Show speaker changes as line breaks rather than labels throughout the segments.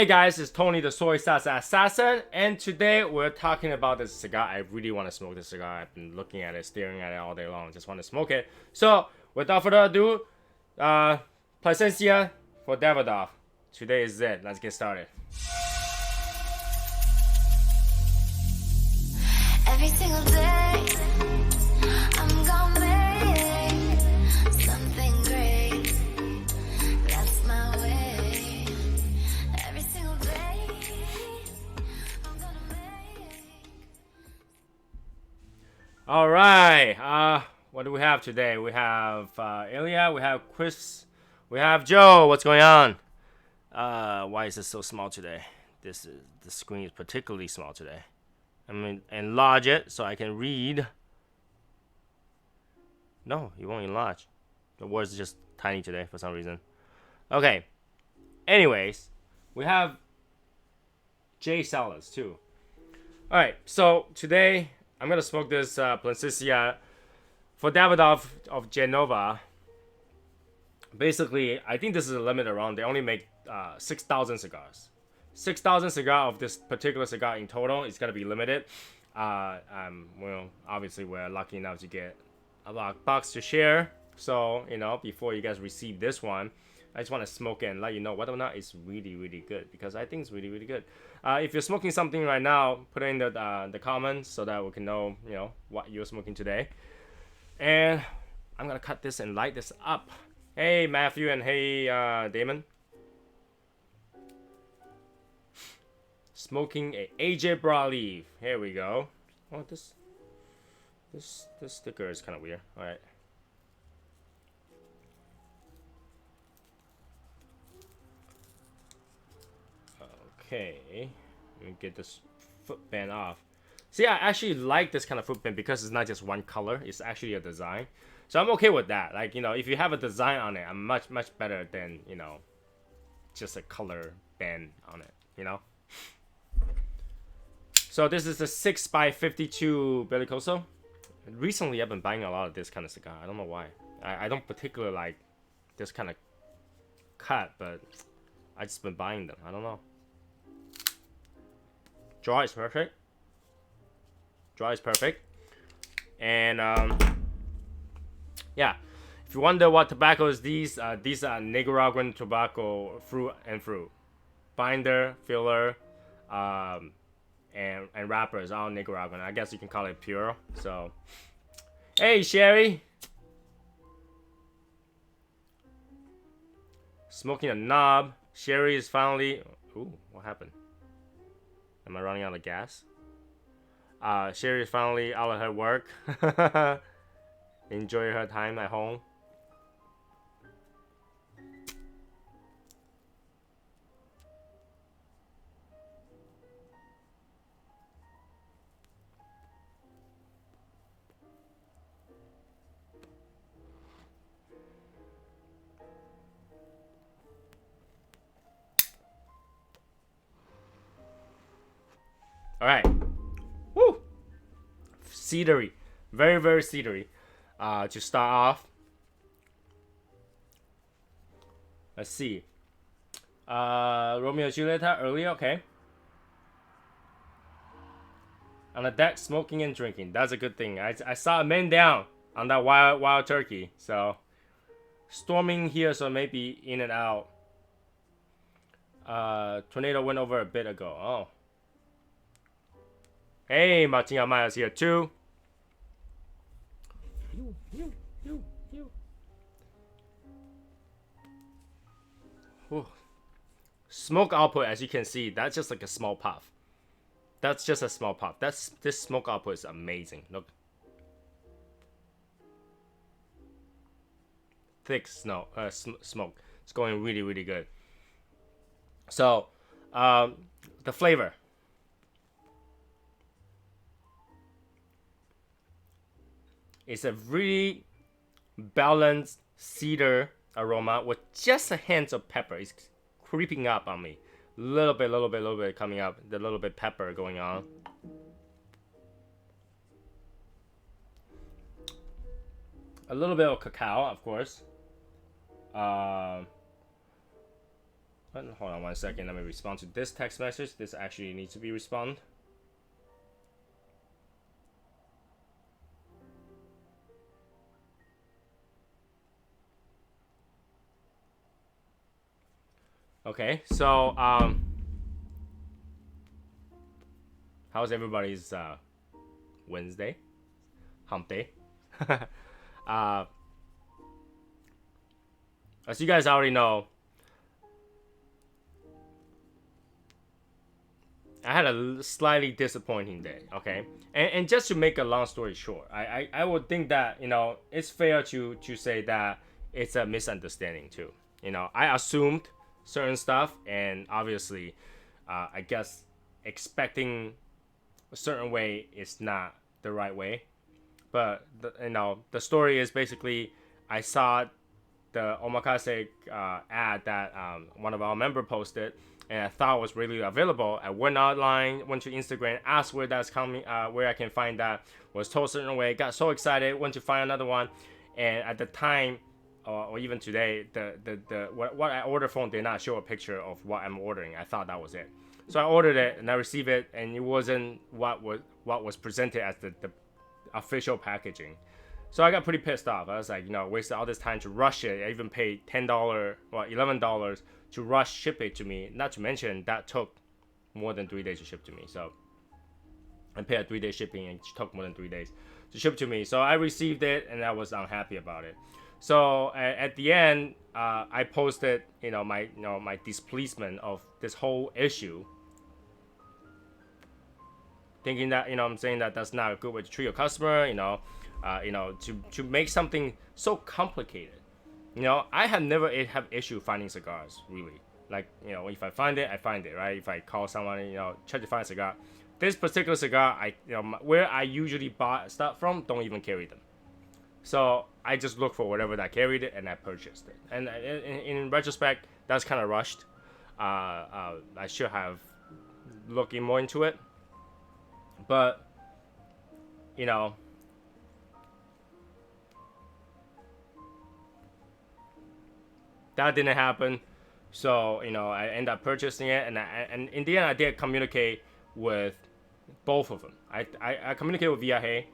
Hey guys, it's Tony the Soy Sauce Assassin, and today we're talking about this cigar. I really want to smoke this cigar. I've been looking at it, staring at it all day long. Just want to smoke it. So, without further ado, Plasencia for Davidoff. Today is it. Let's get started.
Every single day, I'm gonna make something great. That's my way. Every single day, I'm gonna make.
All right. What do we have today? We have Ilya. We have Chris. We have Joe. What's going on? Why is it so small today? The screen is particularly small today. I'm gonna enlarge it so I can read. No, you won't enlarge. The words are just tiny today for some reason. Okay. Anyways, we have J salads too. All right. So today I'm gonna smoke this Plasencia for Davidoff of Genova. Basically, I think this is a limited run. They only make 6,000 cigars. 6,000 cigar of this particular cigar in total is gonna be limited. Well, obviously we're lucky enough to get a box to share. So before you guys receive this one, I just want to smoke it and let you know whether or not it's really, really good, because I think it's really, really good. If you're smoking something right now, put it in the comments so that we can know what you're smoking today. And I'm gonna cut this and light this up. Hey Matthew and hey Damon. Smoking a AJ Broadleaf. Here we go. Oh, this sticker is kind of weird. All right. Okay. Let me get this footband off. See, I actually like this kind of footband because it's not just one color. It's actually a design. So I'm okay with that. Like, if you have a design on it, I'm much better than, just a color band on it, So this is the 6x52 Bellicoso. Recently, I've been buying a lot of this kind of cigar. I don't know why. I don't particularly like this kind of cut, but I just been buying them. I don't know. Draw is perfect. Draw is perfect. And yeah, if you wonder what tobacco is, these are Nicaraguan tobacco fruit. Binder, filler, and wrappers, all Nicaraguan. I guess you can call it pure. So, hey Sherry, smoking a knob. Sherry is finally. Ooh, what happened? Am I running out of gas? Sherry is finally out of her work. Enjoy her time at home. All right. Woo! Cedary. Very, very cedary. To start off. Let's see. Romeo and Julieta earlier, okay. On the deck, smoking and drinking. That's a good thing. I saw a man down on that wild turkey. So, storming here, so maybe in and out. Tornado went over a bit ago. Oh. Hey, Martin Amaya's here too. You. Whew. Smoke output, as you can see, that's just like a small puff. That's just a small puff. This smoke output is amazing. Look. Thick smoke. It's going really, really good. So, the flavor. It's a really balanced cedar aroma with just a hint of pepper. It's creeping up on me. Little bit coming up. The little bit pepper going on. A little bit of cacao, of course. Hold on 1 second. Let me respond to this text message. This actually needs to be responded. Okay, so how's everybody's Wednesday? Hump day. As you guys already know, I had a slightly disappointing day, okay? And just to make a long story short, I would think that, you know, it's fair to say that it's a misunderstanding too. You know, I assumed certain stuff, and obviously, I guess expecting a certain way is not the right way. But, the story is basically, I saw the omakase ad that one of our members posted, and I thought it was really available. I went online, went to Instagram, asked where that's coming, where I can find that. Was told a certain way, got so excited, went to find another one, and at the time, or even today, what I ordered from did not show a picture of what I'm ordering. I thought that was it, so I ordered it and I received it, and it wasn't what was presented as the official packaging. So I got pretty pissed off. I was like, wasted all this time to rush it. I even paid $10 or $11 to rush ship it to me. Not to mention that took more than 3 days to ship to me. So I paid a 3-day shipping, and it took more than 3 days to ship to me. So I received it, and I was unhappy about it. So at the end, I posted, my displeasement of this whole issue, thinking that, I'm saying that that's not a good way to treat your customer, to make something so complicated. I have never have issue finding cigars, really. Like, if I find it, I find it, right? If I call someone, try to find a cigar. This particular cigar, where I usually buy stuff from, don't even carry them. So I just look for whatever that carried it, and I purchased it. And in retrospect, that's kind of rushed. I should have looked more into it. But, that didn't happen. So, I ended up purchasing it, and in the end, I did communicate with both of them. I communicated with Viaje,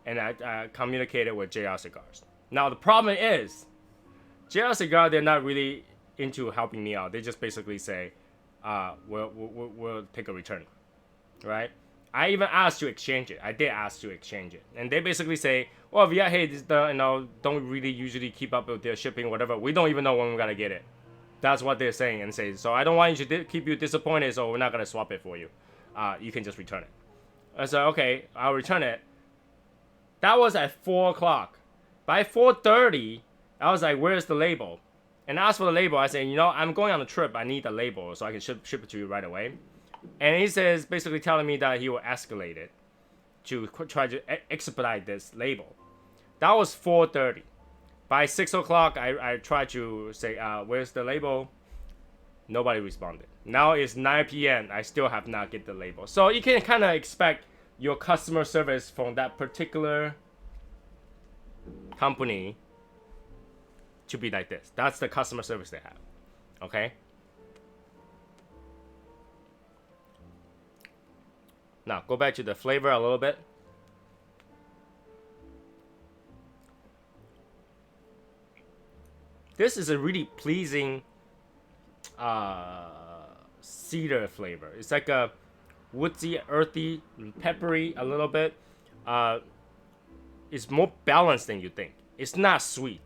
and I communicated with JR Cigars. Now, the problem is, JR Cigar, they're not really into helping me out. They just basically say, we'll take a return, right? I even asked to exchange it. I did ask to exchange it. And they basically say, well, Viaje, don't really usually keep up with their shipping or whatever. We don't even know when we're going to get it. That's what they're saying, and say, so I don't want you to keep you disappointed, so we're not going to swap it for you. You can just return it. I said, okay, I'll return it. That was at 4 o'clock. By 4:30, I was like, where's the label? And I asked for the label. I said, I'm going on a trip. I need the label so I can ship it to you right away. And he says, basically telling me that he will escalate it to try to expedite this label. That was 4:30. By 6 o'clock, I tried to say, where's the label? Nobody responded. Now it's 9 p.m. I still have not get the label. So you can kind of expect your customer service from that particular company to be like this. That's the customer service they have. Okay? Now, go back to the flavor a little bit. This is a really pleasing cedar flavor. It's like a woodsy, earthy, peppery a little bit. It's more balanced than you think. It's not sweet.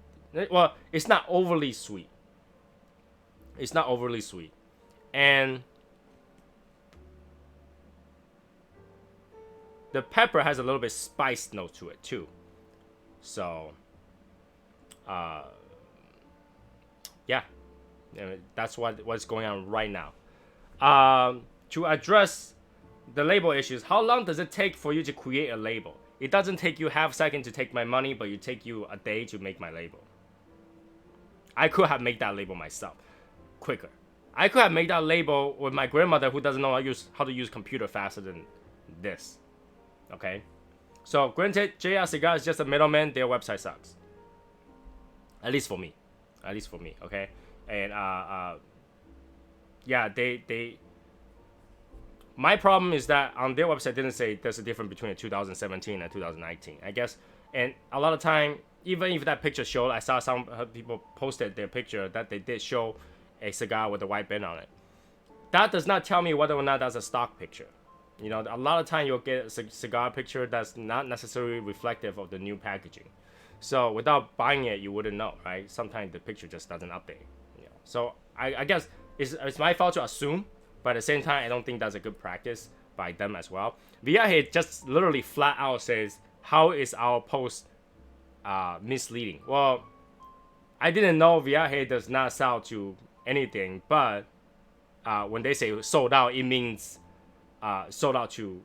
Well, it's not overly sweet. It's not overly sweet. And the pepper has a little bit spice note to it too. So, yeah, that's what's going on right now. To address the label issues, how long does it take for you to create a label? It doesn't take you half a second to take my money, but it take you a day to make my label. I could have made that label myself quicker. I could have made that label with my grandmother who doesn't know how to use computer faster than this. Okay? So, granted, JR Cigar is just a middleman. Their website sucks. At least for me. Okay? And yeah, they. My problem is that on their website didn't say there's a difference between 2017 and 2019. I guess, and a lot of time, even if that picture showed, I saw some people posted their picture that they did show a cigar with a white band on it. That does not tell me whether or not that's a stock picture. You know, a lot of time you'll get a cigar picture that's not necessarily reflective of the new packaging. So without buying it, you wouldn't know, right? Sometimes the picture just doesn't update. You know? So I guess it's my fault to assume, but at the same time, I don't think that's a good practice by them as well. Viaje just literally flat out says, how is our post misleading? Well, I didn't know Viaje does not sell to anything, but when they say sold out, it means sold out to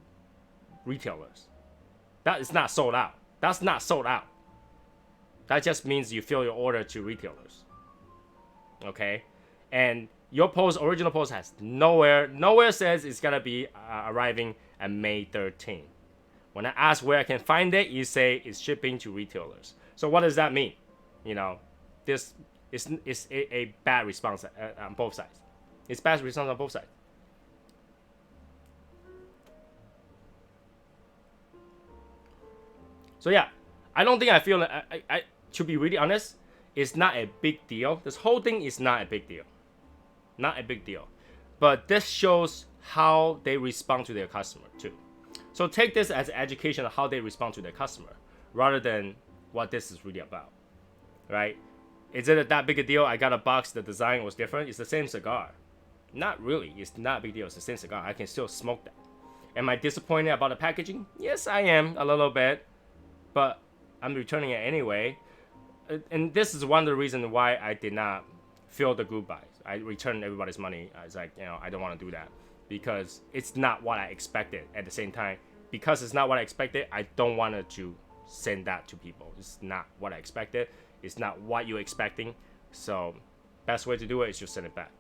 retailers. That is not sold out. That's not sold out. That just means you fill your order to retailers. Okay? And your original post has nowhere says it's gonna be arriving at May 13th. When I ask where I can find it, you say it's shipping to retailers. So what does that mean? You know, this is a bad response on both sides. It's bad response on both sides. So yeah, I don't think I feel I to be really honest, it's not a big deal. This whole thing is not a big deal. Not a big deal. But this shows how they respond to their customer too. So take this as education of how they respond to their customer rather than what this is really about. Right? Is it that big a deal? I got a box, the design was different. It's the same cigar. Not really. It's not a big deal. It's the same cigar. I can still smoke that. Am I disappointed about the packaging? Yes, I am a little bit. But I'm returning it anyway. And this is one of the reasons why I did not fill the group buys. I returned everybody's money. I was like, you know, I don't want to do that because it's not what I expected. At the same time, because it's not what I expected, I don't want to send that to people. It's not what I expected. It's not what you're expecting. So best way to do it is just send it back.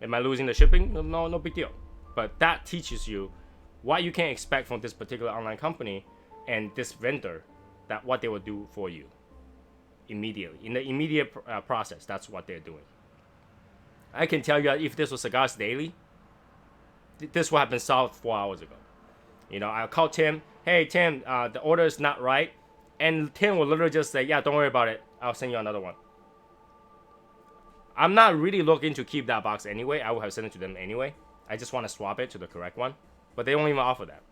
Am I losing the shipping? No big deal. But that teaches you what you can expect from this particular online company and this vendor, that what they will do for you immediately. In the immediate process, that's what they're doing. I can tell you that if this was Cigars Daily, this would have been solved 4 hours ago. You know, I'll call Tim, hey Tim, the order is not right. And Tim will literally just say, yeah, don't worry about it. I'll send you another one. I'm not really looking to keep that box anyway. I would have sent it to them anyway. I just want to swap it to the correct one. But they don't even offer that.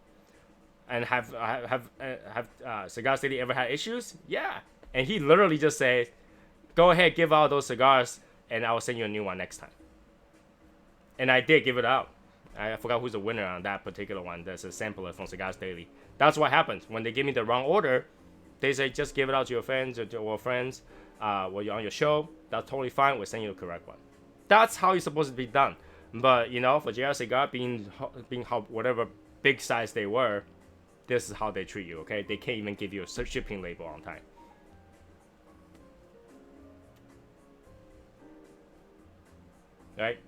And have Cigars Daily ever had issues? Yeah. And he literally just says, go ahead, give out those cigars, and I will send you a new one next time. And I did give it out. I forgot who's the winner on that particular one. That's a sampler from Cigars Daily. That's what happens. When they give me the wrong order, they say, just give it out to your friends or friends while you're on your show. That's totally fine. We'll send you the correct one. That's how it's supposed to be done. But, you know, for JR Cigar being how, whatever big size they were, this is how they treat you, okay? They can't even give you a shipping label on time. Right?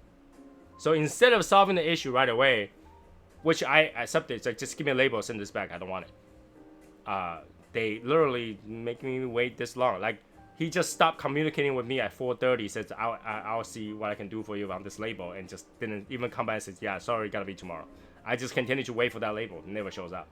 So instead of solving the issue right away, which I accepted, it's like, just give me a label, send this back, I don't want it. They literally make me wait this long. Like, he just stopped communicating with me at 4:30, says, I'll see what I can do for you on this label, and just didn't even come back and says, yeah, sorry, gotta be tomorrow. I just continued to wait for that label. It never shows up.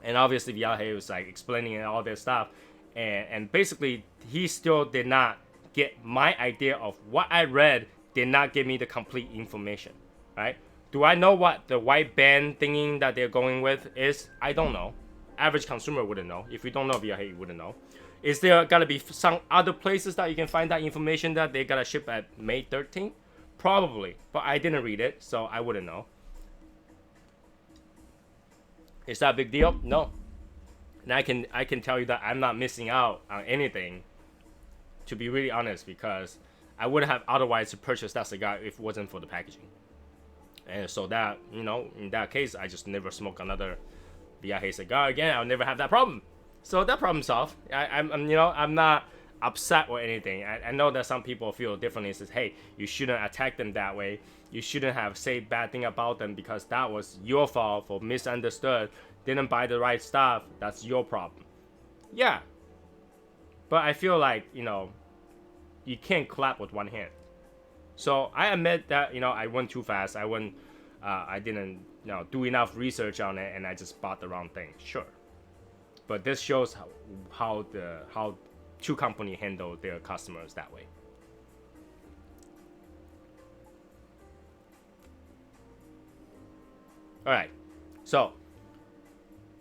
And obviously, Viaje was like explaining all this stuff. And basically, he still did not get my idea of what I read, did not give me the complete information, right? Do I know what the white band thinking that they're going with is? I don't know. Average consumer wouldn't know. If you don't know Viaje, you wouldn't know. Is there gonna be some other places that you can find that information that they gotta ship at May 13th? Probably, but I didn't read it, so I wouldn't know. Is that a big deal? No. And I can tell you that I'm not missing out on anything, to be really honest, because I wouldn't have otherwise purchased that cigar if it wasn't for the packaging. And so that, you know, in that case, I just never smoke another Viaje cigar again. I'll never have that problem. So that problem solved. I'm you know, I'm not upset or anything. I know that some people feel differently. Says, hey, you shouldn't attack them that way. You shouldn't have said bad thing about them because that was your fault for misunderstood. Didn't buy the right stuff. That's your problem. Yeah. But I feel like, you know, you can't clap with one hand. So I admit that, I went too fast. I didn't, do enough research on it, and I just bought the wrong thing. Sure, but this shows how two company handle their customers that way. All right, so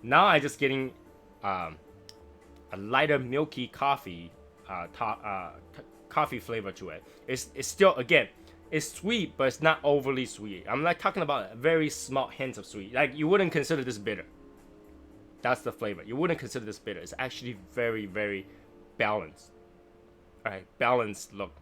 now I just getting a lighter milky coffee coffee flavor to it. It's still, again, it's sweet, but it's not overly sweet. I'm like talking about a very small hint of sweet. Like, you wouldn't consider this bitter. That's the flavor. You wouldn't consider this bitter. It's actually very, very balanced. All right, balanced look.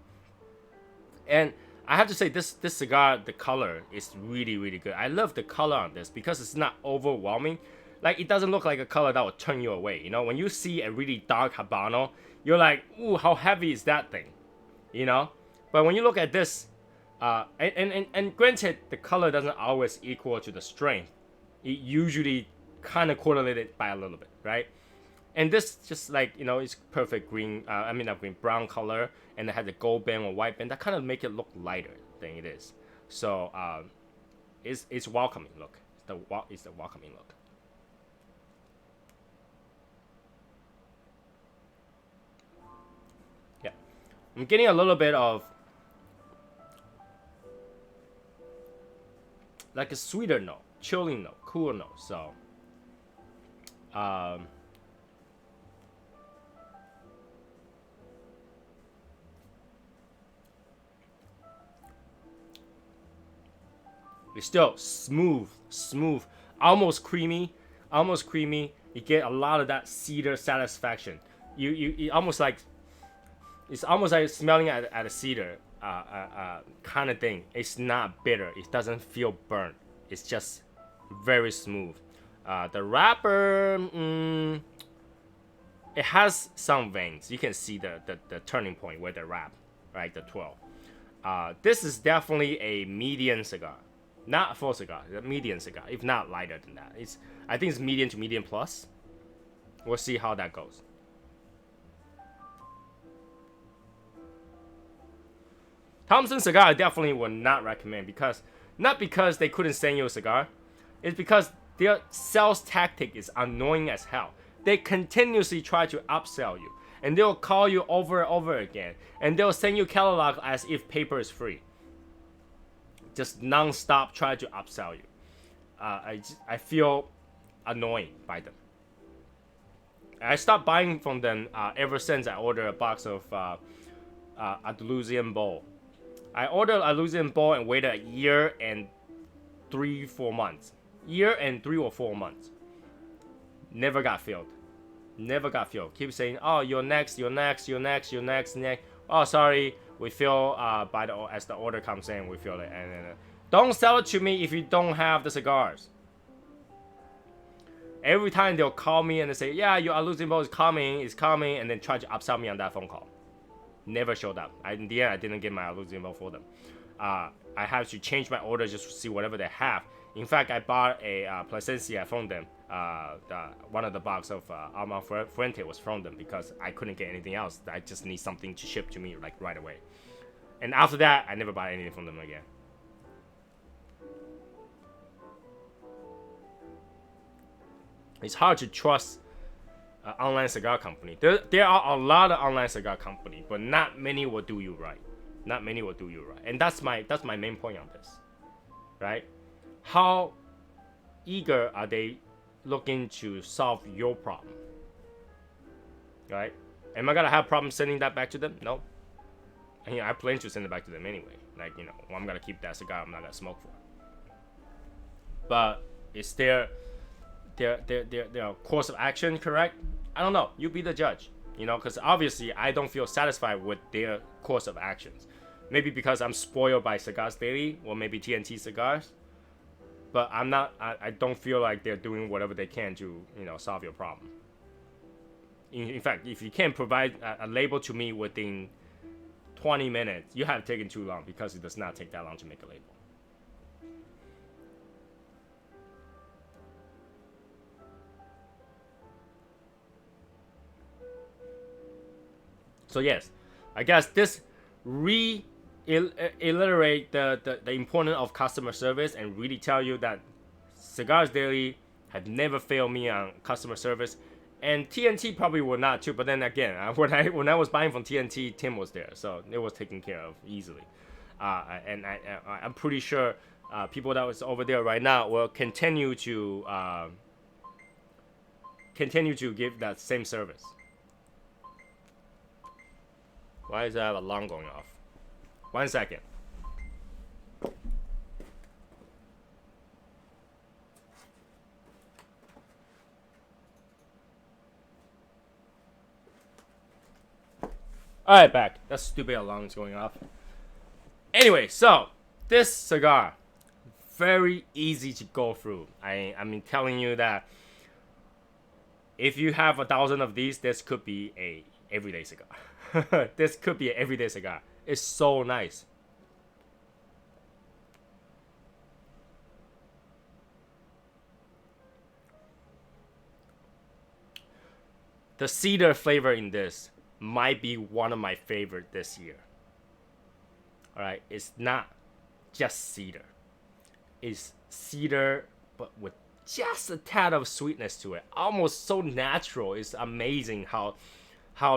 And I have to say, this cigar, the color is really, really good. I love the color on this because it's not overwhelming. Like, it doesn't look like a color that will turn you away. When you see a really dark Habano, you're like, ooh, how heavy is that thing? But when you look at this, and granted, the color doesn't always equal to the strength. It usually kind of correlated by a little bit, right? And this just like, it's perfect green, brown color, and it has a gold band or white band that kind of make it look lighter than it is. So it's welcoming look. It's the welcoming look. Yeah, I'm getting a little bit of like a sweeter note, chilling note, cooler note. So it's still smooth, almost creamy. You get a lot of that cedar satisfaction. You almost like, it's almost like smelling at a cedar kind of thing. It's not bitter. It doesn't feel burnt. It's just very smooth. The wrapper, it has some veins. You can see the turning point where they wrap, right? The 12. This is definitely a medium cigar. Not a full cigar, a medium cigar, if not lighter than that. I think it's medium to medium plus. We'll see how that goes. Thompson cigar, I definitely would not recommend, not because they couldn't send you a cigar. It's because their sales tactic is annoying as hell. They continuously try to upsell you, and they'll call you over and over again, and they'll send you catalog as if paper is free. Just non-stop try to upsell you. I feel annoyed by them. I stopped buying from them ever since I ordered a box of Andalusian Bowl. I ordered Andalusian Bowl and waited a year and 3-4 months. Never got filled. Keep saying, oh, you're next. Oh, sorry. We fill as the order comes in, we fill it. And don't sell it to me if you don't have the cigars. Every time they'll call me and they say, yeah, your Andalusian Bowl is coming, and then try to upsell me on that phone call. Never showed up. In the end, I didn't get my Andalusian Bowl for them. I have to change my order just to see whatever they have. In fact, I bought a Plasencia from them. One of the box of Alma Fuente was from them because I couldn't get anything else. I just need something to ship to me like right away. And after that, I never bought anything from them again. It's hard to trust an online cigar company. There are a lot of online cigar companies, but not many will do you right. And that's my main point on this, right? How eager are they looking to solve your problem, right? Am I gonna have problems sending that back to them? No. I plan to send it back to them anyway. Like, I'm gonna keep that cigar. I'm not gonna smoke for it. But is their course of action correct? I don't know. You be the judge. Because obviously I don't feel satisfied with their course of actions. Maybe because I'm spoiled by Cigars Daily or maybe TNT Cigars. But I'm not. I don't feel like they're doing whatever they can to solve your problem. In fact, if you can't provide a label to me within 20 minutes, you have taken too long because it does not take that long to make a label. So yes, I guess this illiterate the importance of customer service and really tell you that Cigars Daily had never failed me on customer service, and TNT probably would not too. But then again, when I was buying from TNT, Tim was there, so it was taken care of easily. And I'm pretty sure people that was over there right now will continue to give that same service. Why is that alarm going off? 1 second. Alright, back. That stupid alarm is going off. Anyway, so this cigar, very easy to go through. I mean, telling you that if you have 1,000 of these, this could be a everyday cigar. This could be an everyday cigar. It's so nice. The cedar flavor in this might be one of my favorite this year. Alright, it's not just cedar. It's cedar, but with just a tad of sweetness to it. Almost so natural. It's amazing how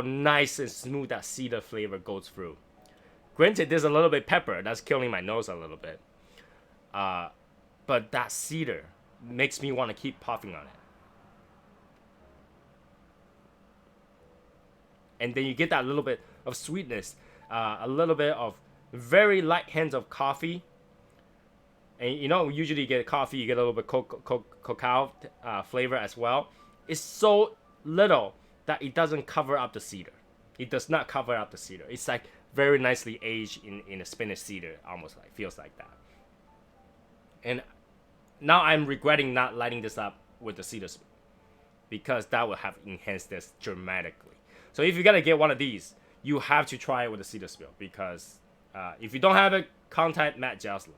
nice and smooth that cedar flavor goes through. Granted, there's a little bit pepper. That's killing my nose a little bit. But that cedar makes me want to keep puffing on it. And then you get that little bit of sweetness. A little bit of very light hints of coffee. And you know, usually you get coffee, you get a little bit cacao flavor as well. It's so little that it doesn't cover up the cedar. It does not cover up the cedar. It's like very nicely aged in a Spanish cedar, almost like feels like that. And now I'm regretting not lighting this up with the cedar smoke, because that would have enhanced this dramatically. So if you're gonna get one of these, you have to try it with the cedar spill, because if you don't have it, contact Matt Jocelyn.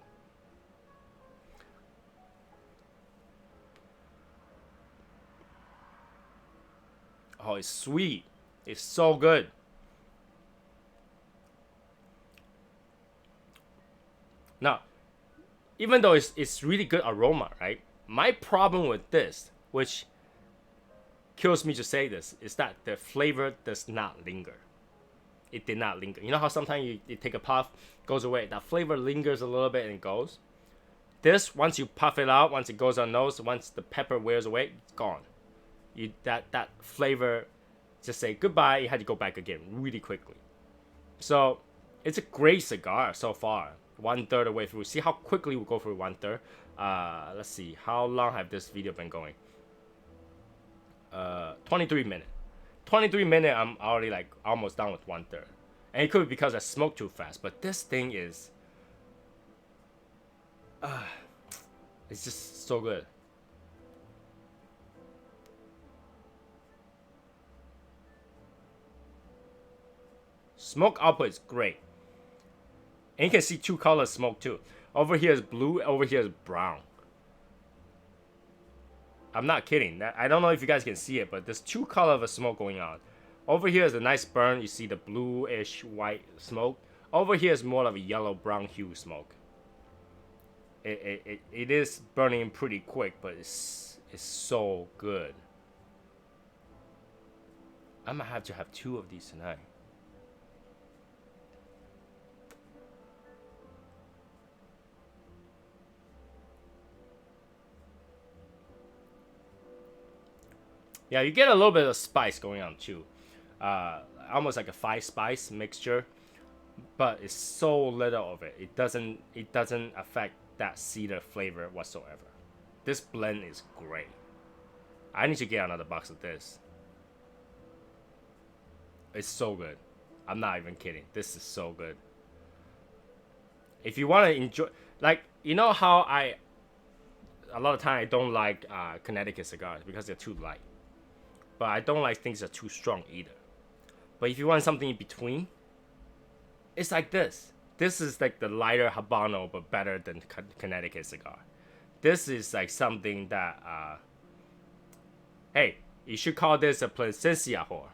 Oh, it's sweet. It's so good. Now, even though it's really good aroma, right? My problem with this, which kills me to say this, is that the flavor does not linger. It did not linger. You know how sometimes you take a puff, goes away. That flavor lingers a little bit and goes. This, once you puff it out, once it goes on nose, once the pepper wears away, it's gone. That flavor just say goodbye. You had to go back again really quickly. So it's a great cigar so far. 1/3 of the way through. See how quickly we go through 1/3. Let's see, how long have this video been going? 23 minutes. 23 minutes. I'm already like almost done with 1/3. And it could be because I smoked too fast. But this thing is, it's just so good. Smoke output is great. And you can see two colors smoke too. Over here is blue, over here is brown. I'm not kidding. I don't know if you guys can see it, but there's two colors of smoke going on. Over here is a nice burn. You see the bluish white smoke. Over here is more of a yellow brown hue smoke. It is burning pretty quick, but it's so good. I'm gonna have to have 2 of these tonight. Yeah, you get a little bit of spice going on too. Almost like a 5-spice mixture, but it's so little of it. It doesn't affect that cedar flavor whatsoever. This blend is great. I need to get another box of this. It's so good. I'm not even kidding. This is so good. If you want to enjoy, like, you know how a lot of time I don't like Connecticut cigars because they're too light. But I don't like things that are too strong either. But if you want something in between, it's like this. This is like the lighter Habano, but better than Connecticut cigar. This is like something that, hey, you should call this a Plasencia whore.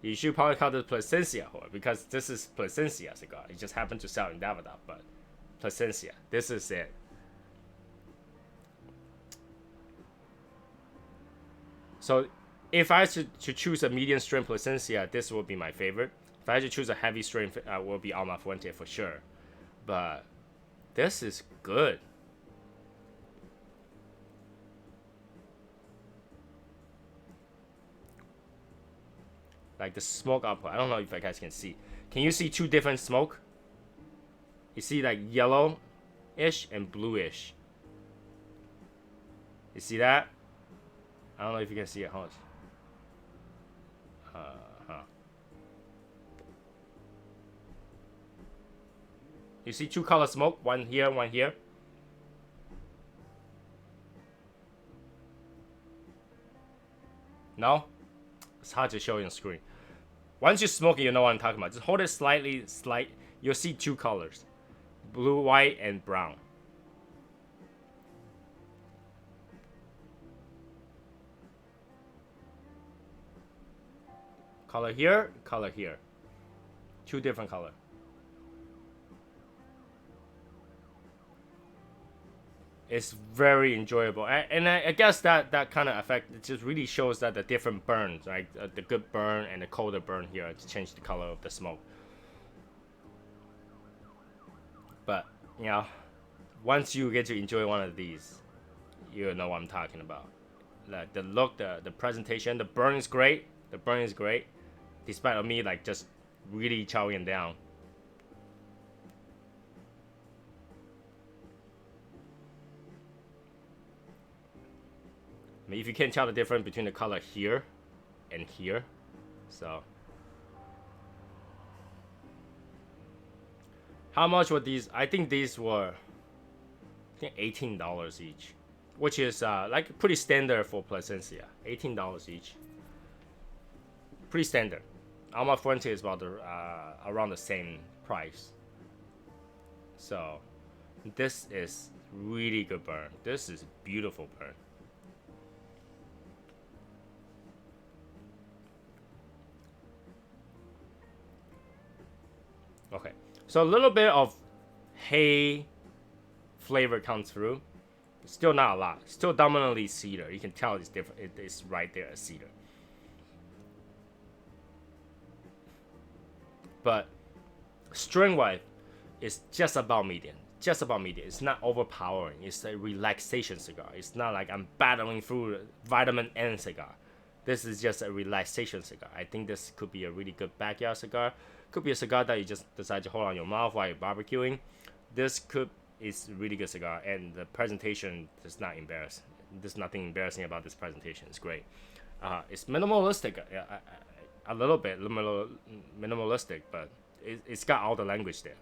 You should probably call this Plasencia because this is Plasencia cigar. It just happened to sell in Davidoff, but Plasencia. This is it. So if I should choose a medium strength Plasencia, this will be my favorite. If I should choose a heavy strength, will be Alma Fuente for sure. But this is good. Like the smoke output. I don't know if you guys can see. Can you see two different smoke? You see like yellow-ish and bluish. You see that? I don't know if you can see it. Hold on. You see two color smoke? One here, one here. No? It's hard to show you on screen. Once you smoke it, you know what I'm talking about. Just hold it slightly. You'll see two colors. Blue, white, and brown. Color here, color here. Two different color. It's very enjoyable, and I guess that kind of effect, it just really shows that the different burns, right? The good burn and the colder burn here to change the color of the smoke. But you know, once you get to enjoy one of these, you know what I'm talking about. Like the look, the presentation, the burn is great. The burn is great, despite of me like just really chowing down. I mean, if you can't tell the difference between the color here and here, so. How much were these? I think these were, $18 each, which is like pretty standard for Plasencia. $18 each. Pretty standard. Alma Fuente is about around the same price. So, this is really good burn. This is beautiful burn. Okay, so a little bit of hay flavor comes through. Still not a lot. Still dominantly cedar. You can tell it's different. It's right there as cedar. But strength-wise, it's just about medium. Just about medium. It's not overpowering. It's a relaxation cigar. It's not like I'm battling through vitamin N cigar. This is just a relaxation cigar. I think this could be a really good backyard cigar. Could be a cigar that you just decide to hold on your mouth while you're barbecuing. This is a really good cigar, and the presentation is not embarrassing. There's nothing embarrassing about this presentation. It's great. It's minimalistic, a little bit minimalistic, but it's got all the language there.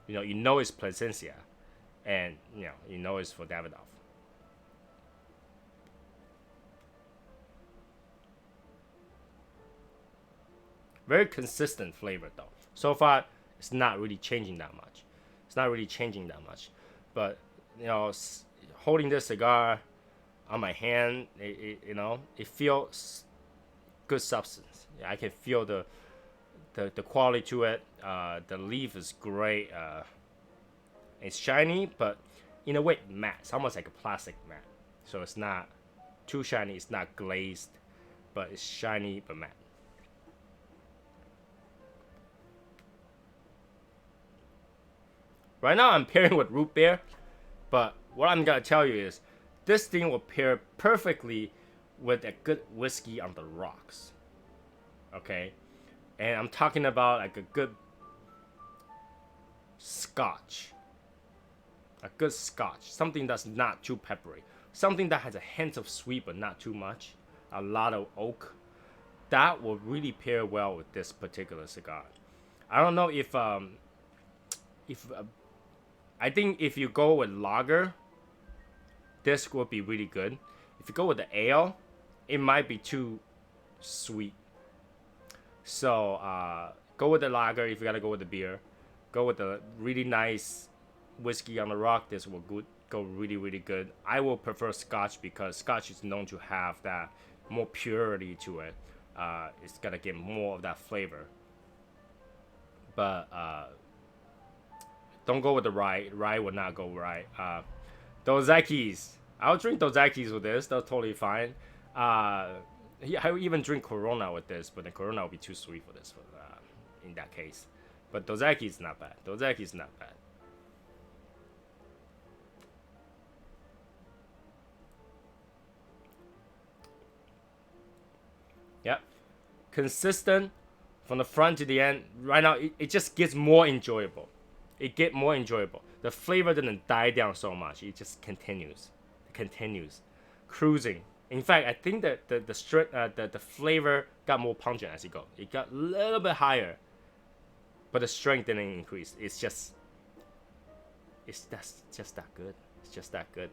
You know it's Plasencia, and you know it's for Davidoff. Very consistent flavor though. So far, it's not really changing that much. But holding this cigar on my hand, it feels good substance. I can feel the quality to it. The leaf is great. It's shiny, but in a way matte. It's almost like a plastic matte. So it's not too shiny. It's not glazed, but it's shiny but matte. Right now I'm pairing with root beer, but what I'm gonna tell you is this thing will pair perfectly with a good whiskey on the rocks. Okay, and I'm talking about like a good scotch. Something that's not too peppery, something that has a hint of sweet but not too much, a lot of oak. That will really pair well with this particular cigar. I don't know if I think if you go with lager, this will be really good. If you go with the ale, it might be too sweet. So go with the lager if you gotta go with the beer. Go with the really nice whiskey on the rock. This will go really, really good. I will prefer scotch because scotch is known to have that more purity to it. it's gonna get more of that flavor. But don't go with the rye. Rye would not go right. Dos Equis. I'll drink Dos Equis with this. That's totally fine. I would even drink Corona with this, but the Corona will be too sweet for this. In that case, but Dos Equis is not bad. Dos Equis is not bad. Yep, consistent from the front to the end. Right now, it just gets more enjoyable. It get more enjoyable. The flavor doesn't die down so much. It just continues, cruising. In fact, I think that the flavor got more pungent as it goes. It got a little bit higher, but the strength didn't increase. It's just that good. It's just that good.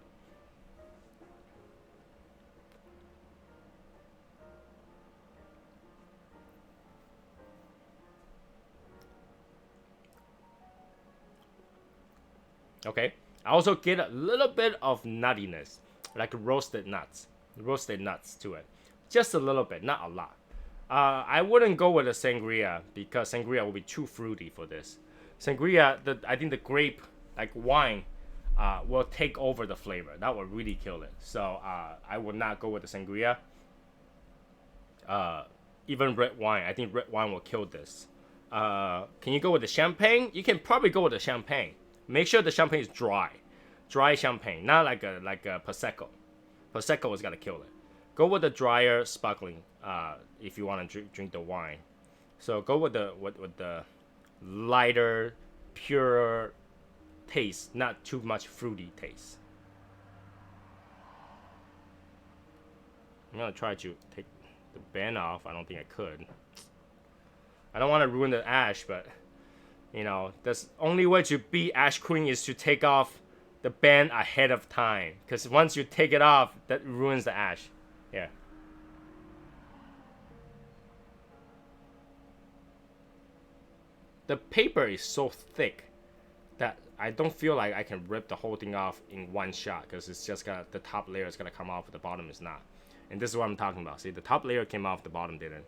Okay. I also get a little bit of nuttiness, like roasted nuts to it. Just a little bit, not a lot. I wouldn't go with a sangria because sangria will be too fruity for this. Sangria, I think the grape, like wine, will take over the flavor. That will really kill it. So I would not go with the sangria. Even red wine, I think red wine will kill this. Can you go with the champagne? You can probably go with the champagne. Make sure the champagne is dry champagne, not like a prosecco. Prosecco is gonna kill it. Go with the drier sparkling if you want to drink the wine. So go with the lighter, purer taste, not too much fruity taste. I'm gonna try to take the band off. I don't think I could. I don't want to ruin the ash, but you know, the only way to beat ash queen is to take off the band ahead of time. Because once you take it off, that ruins the ash. Yeah. The paper is so thick that I don't feel like I can rip the whole thing off in one shot. Because it's just gonna, the top layer is gonna come off, but the bottom is not. And this is what I'm talking about. See, the top layer came off, the bottom didn't.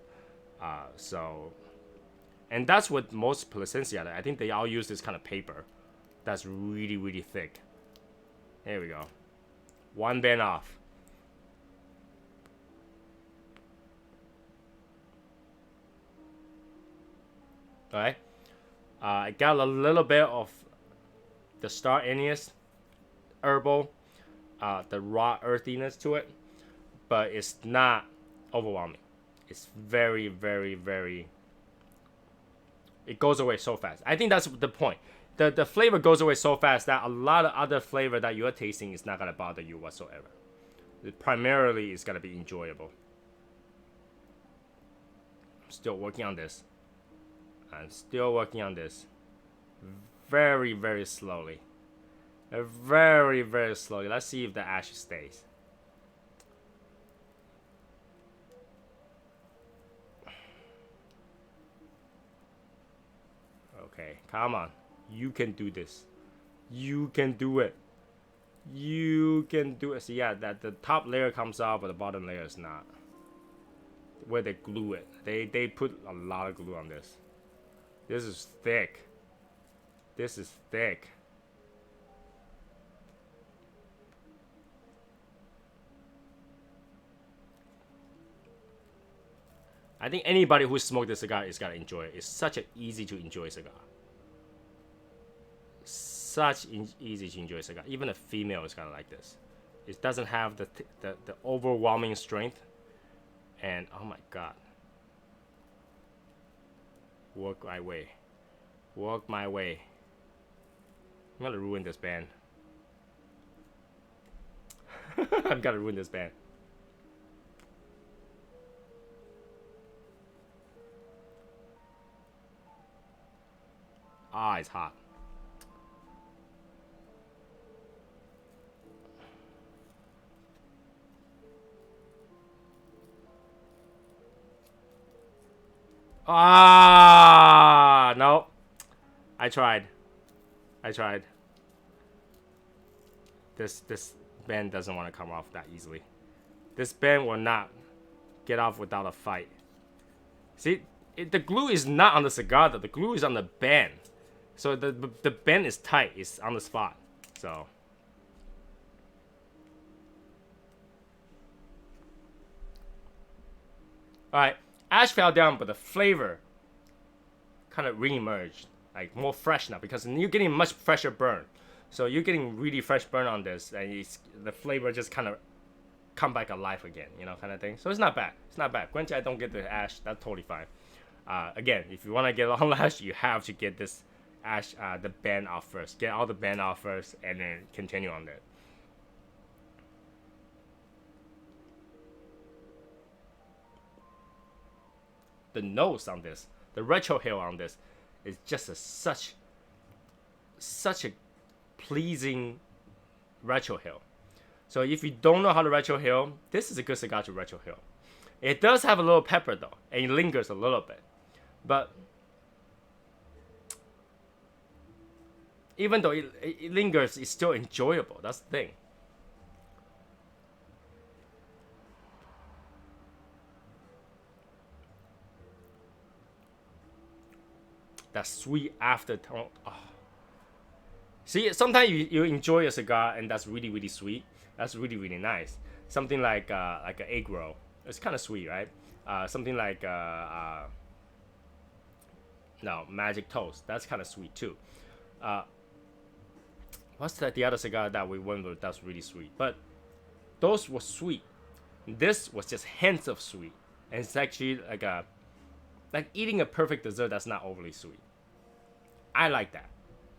And that's what most Plasencia, I think they all use this kind of paper that's really, really thick. There we go. One band off. Alright. I got a little bit of the star anise, herbal, the raw earthiness to it, but it's not overwhelming. It's very, very, very... It goes away so fast. I think that's the point. The flavor goes away so fast that a lot of other flavor that you're tasting is not going to bother you whatsoever. It primarily is going to be enjoyable. I'm still working on this. Very, very slowly. Very, very slowly. Let's see if the ash stays. Okay, come on. You can do this. You can do it. You can do it. So yeah, that the top layer comes off, but the bottom layer is not. Where they glue it. They put a lot of glue on this. This is thick. This is thick. I think anybody who smoked this cigar is gonna enjoy it. It's such an easy to enjoy cigar. Easy to enjoy cigar. Even a female is gonna like this. It doesn't have the overwhelming strength, and oh my god, work my way. I'm gonna ruin this band. I'm gonna ruin this band. Ah, it's hot. Ah, no. I tried. This band doesn't want to come off that easily. This band will not get off without a fight. See, the glue is not on the cigar though. The glue is on the band. So the band is tight. It's on the spot. So. Alright, ash fell down, but the flavor kind of re-emerged. Like more fresh now because you're getting much fresher burn. So you're getting really fresh burn on this, and the flavor just kind of come back alive again, you know, kind of thing. So it's not bad. It's not bad. Granted, I don't get the ash. That's totally fine. Again, if you want to get long lash, you have to get this ash, the band off first. Get all the band off first, and then continue on that. The nose on this, the retrohale on this, is just such a pleasing retrohale. So if you don't know how to retrohale, this is a good cigar to retrohale. It does have a little pepper though, and it lingers a little bit. But even though it lingers, it's still enjoyable. That's the thing. That sweet aftertone. Oh. See, sometimes you enjoy a cigar and that's really, really sweet. That's really, really nice. Something like an egg roll. It's kind of sweet, right? Something like magic toast. That's kind of sweet too. What's the other cigar that we went with that's really sweet? But those were sweet. This was just hints of sweet, and it's actually like eating a perfect dessert that's not overly sweet. I like that.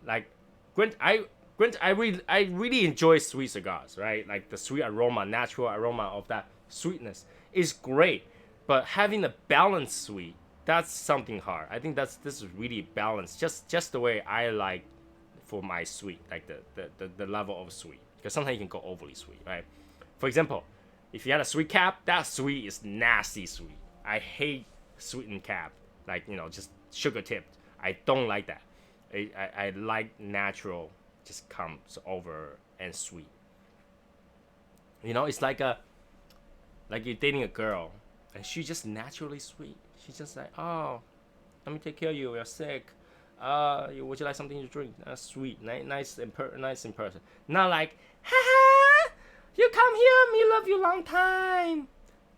Like, I really enjoy sweet cigars, right? Like the sweet aroma, natural aroma of that sweetness is great. But having a balanced sweet, that's something hard. I think this is really balanced, just the way I like for my sweet, like the level of sweet. Because sometimes you can go overly sweet, right? For example, if you had a sweet cap, that sweet is nasty sweet. I hate sweetened cap, like, you know, just sugar tipped. I don't like that. I like natural, just comes over and sweet. You know, it's like you're dating a girl and she's just naturally sweet. She's just like, oh, let me take care of you. You're sick. Would you like something to drink? Sweet, nice in person. Not like, ha, you come here, me love you long time.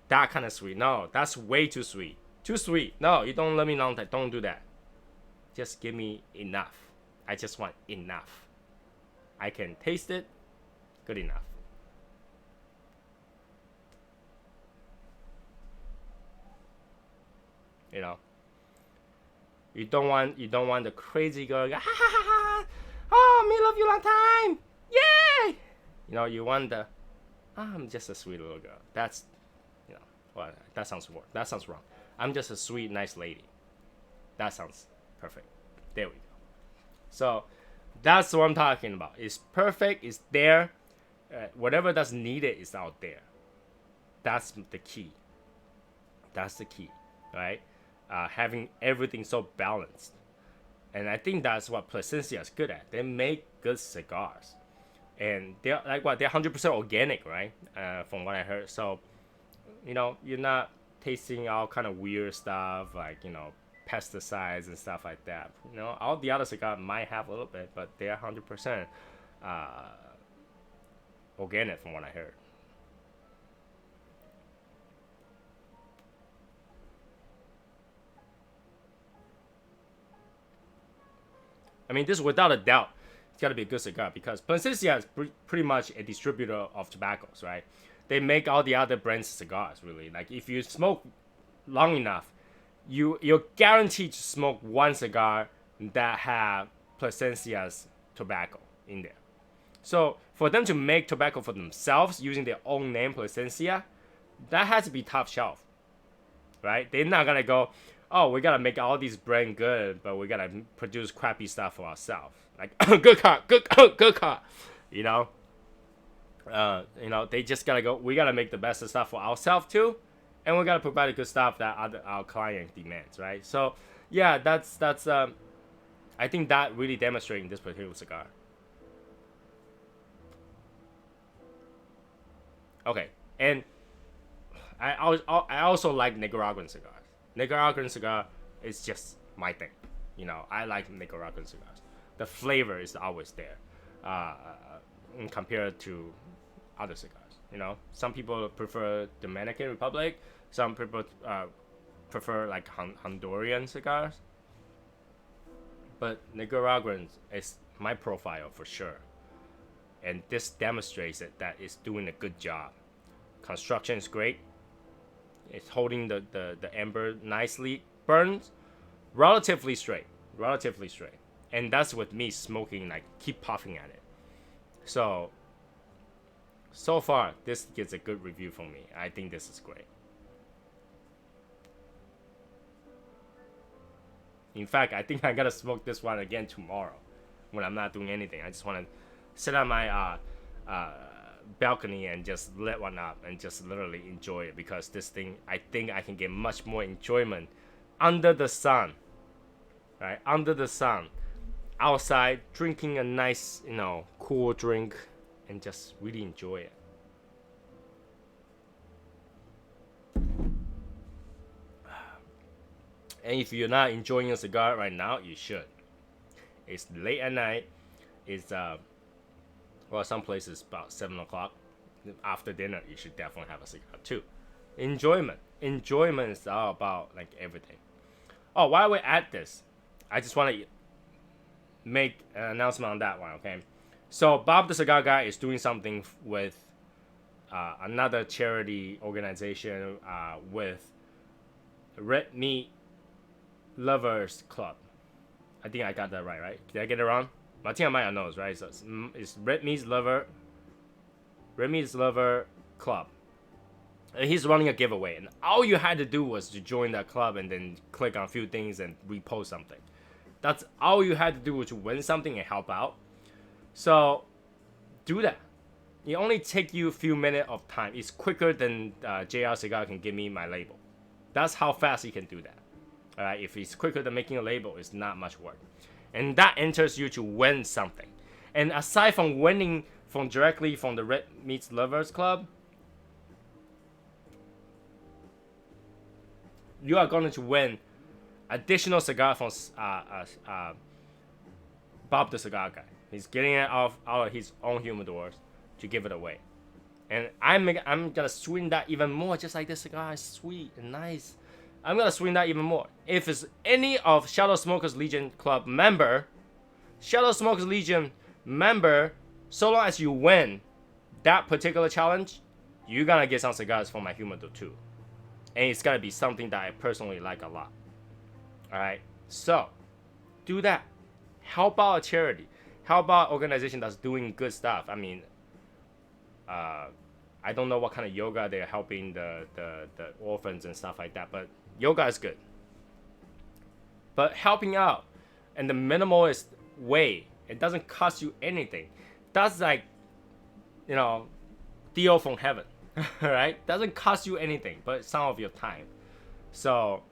That kind of sweet. No, that's way too sweet. Too sweet. No, you don't love me long time. Don't do that. Just give me enough. I just want enough. I can taste it. Good enough. You know. You don't want the crazy girl. Ha ha ha ha. Oh, me love you long time. Yay! You know, you want the. I'm just a sweet little girl. That's, you know, well, that sounds wrong. I'm just a sweet, nice lady. That sounds perfect. There we go. So that's what I'm talking about. It's perfect. It's there. Whatever that's needed is out there. That's the key. That's the key, right? Having everything so balanced. And I think that's what Plasencia is good at. They make good cigars. And they're like what? They're 100% organic, right? From what I heard. So, you know, you're not tasting all kind of weird stuff like, you know, pesticides and stuff like that. You know, all the other cigars might have a little bit, but they're 100% organic from what I heard. I mean, this without a doubt, it's got to be a good cigar because Plasencia is pretty much a distributor of tobaccos, right? They make all the other brands cigars, really. Like, if you smoke long enough, you're guaranteed to smoke one cigar that have Plasencia's tobacco in there. So for them to make tobacco for themselves using their own name, Plasencia, that has to be top shelf, right? They're not gonna go, oh, we gotta make all these brand good, but we gotta produce crappy stuff for ourselves. Like good car, you know. They just gotta go. We gotta make the best of stuff for ourselves too, and we gotta provide the good stuff that our client demands, right? So yeah, that's I think that really demonstrating this particular cigar. Okay, and I also like Nicaraguan cigars. Nicaraguan cigar is just my thing. You know, I like Nicaraguan cigars. The flavor is always there, compared to other cigars. You know, some people prefer Dominican Republic. Some people prefer like Honduran cigars. But Nicaraguan is my profile for sure, and this demonstrates it that it's doing a good job. Construction is great. It's holding the amber nicely. Burns relatively straight. And that's with me smoking, like keep puffing at it. So far this gets a good review from me. I think this is great. In fact, I think I gotta smoke this one again tomorrow when I'm not doing anything. I just want to sit on my balcony and just let one up and just literally enjoy it, because this thing, I think I can get much more enjoyment under the sun, right? Under the sun, outside, drinking a nice, you know, cool drink and just really enjoy it. And if you're not enjoying a cigar right now, you should. It's late at night. It's well, some places about 7 o'clock. After dinner, you should definitely have a cigar too. Enjoyment is all about like everything. Oh, while we're at this, I just want to make an announcement on that one. Okay, so Bob the Cigar Guy is doing something with another charity organization with Red Meat Lovers Club. I think I got that right? Did I get it wrong? Martina Maya knows, right? So it's Red Meat's Lover Club. And he's running a giveaway, and all you had to do was to join that club and then click on a few things and repost something. That's all you had to do to win something and help out. So do that. It only take you a few minutes of time. It's quicker than JR Cigar can give me my label. That's how fast he can do that. All right, if it's quicker than making a label, it's not much work. And that enters you to win something. And aside from winning directly from the Red Meat Lovers Club, you are going to win additional cigar from Bob the Cigar Guy. He's getting it out of his own humidors to give it away. And I'm gonna sweeten that even more, just like this cigar is sweet and nice. I'm gonna swing that even more. If it's any of Shadow Smokers Legion Club member, so long as you win that particular challenge, you're gonna get some cigars from my humidor too. And it's gonna be something that I personally like a lot. Alright, so do that. Help out a charity. Help out an organization that's doing good stuff. I mean, I don't know what kind of yoga they're helping the orphans and stuff like that, but yoga is good. But helping out in the minimalist way, it doesn't cost you anything. That's like, you know, deal from heaven, right? Doesn't cost you anything, but some of your time. So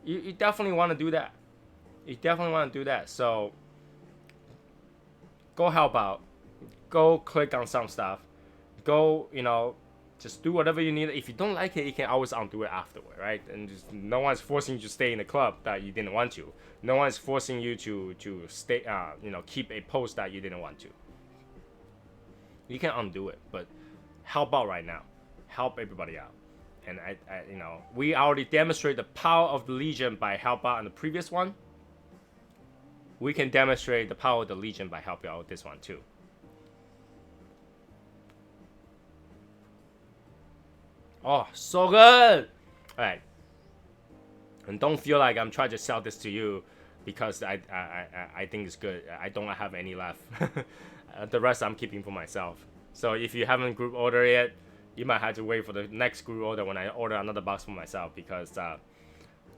you definitely want to do that. So go help out. Go click on some stuff. Go, you know, just do whatever you need. If you don't like it, you can always undo it afterward, right? And just, no one's forcing you to stay in the club that you didn't want to. No one's forcing you to stay, you know, keep a post that you didn't want to. You can undo it, but help out right now. Help everybody out. And I you know, we already demonstrated the power of the Legion by help out in the previous one. We can demonstrate the power of the Legion by helping out with this one too. Oh, so good! Alright. And don't feel like I'm trying to sell this to you because I think it's good. I don't have any left. The rest I'm keeping for myself. So if you haven't group order yet, you might have to wait for the next group order when I order another box for myself, because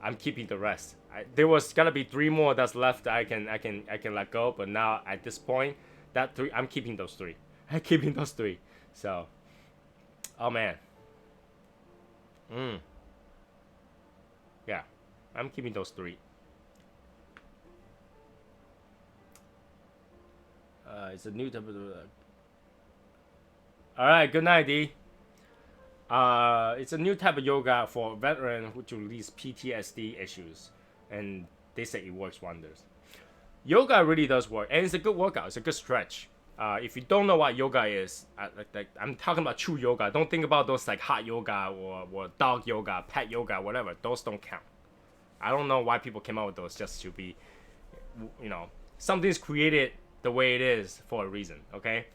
I'm keeping the rest. There was gonna be 3 more that's left that I can let go, but now at this point, that 3, I'm keeping those 3. So, oh man. Yeah, I'm keeping those 3. It's a new type of. All right, good night, D. It's a new type of yoga for veterans who release PTSD issues, and they say it works wonders. Yoga really does work, and it's a good workout. It's a good stretch. If you don't know what yoga is, I'm talking about true yoga. Don't think about those like hot yoga or dog yoga, pet yoga, whatever. Those don't count. I don't know why people came out with those just to be, something's created the way it is for a reason, okay?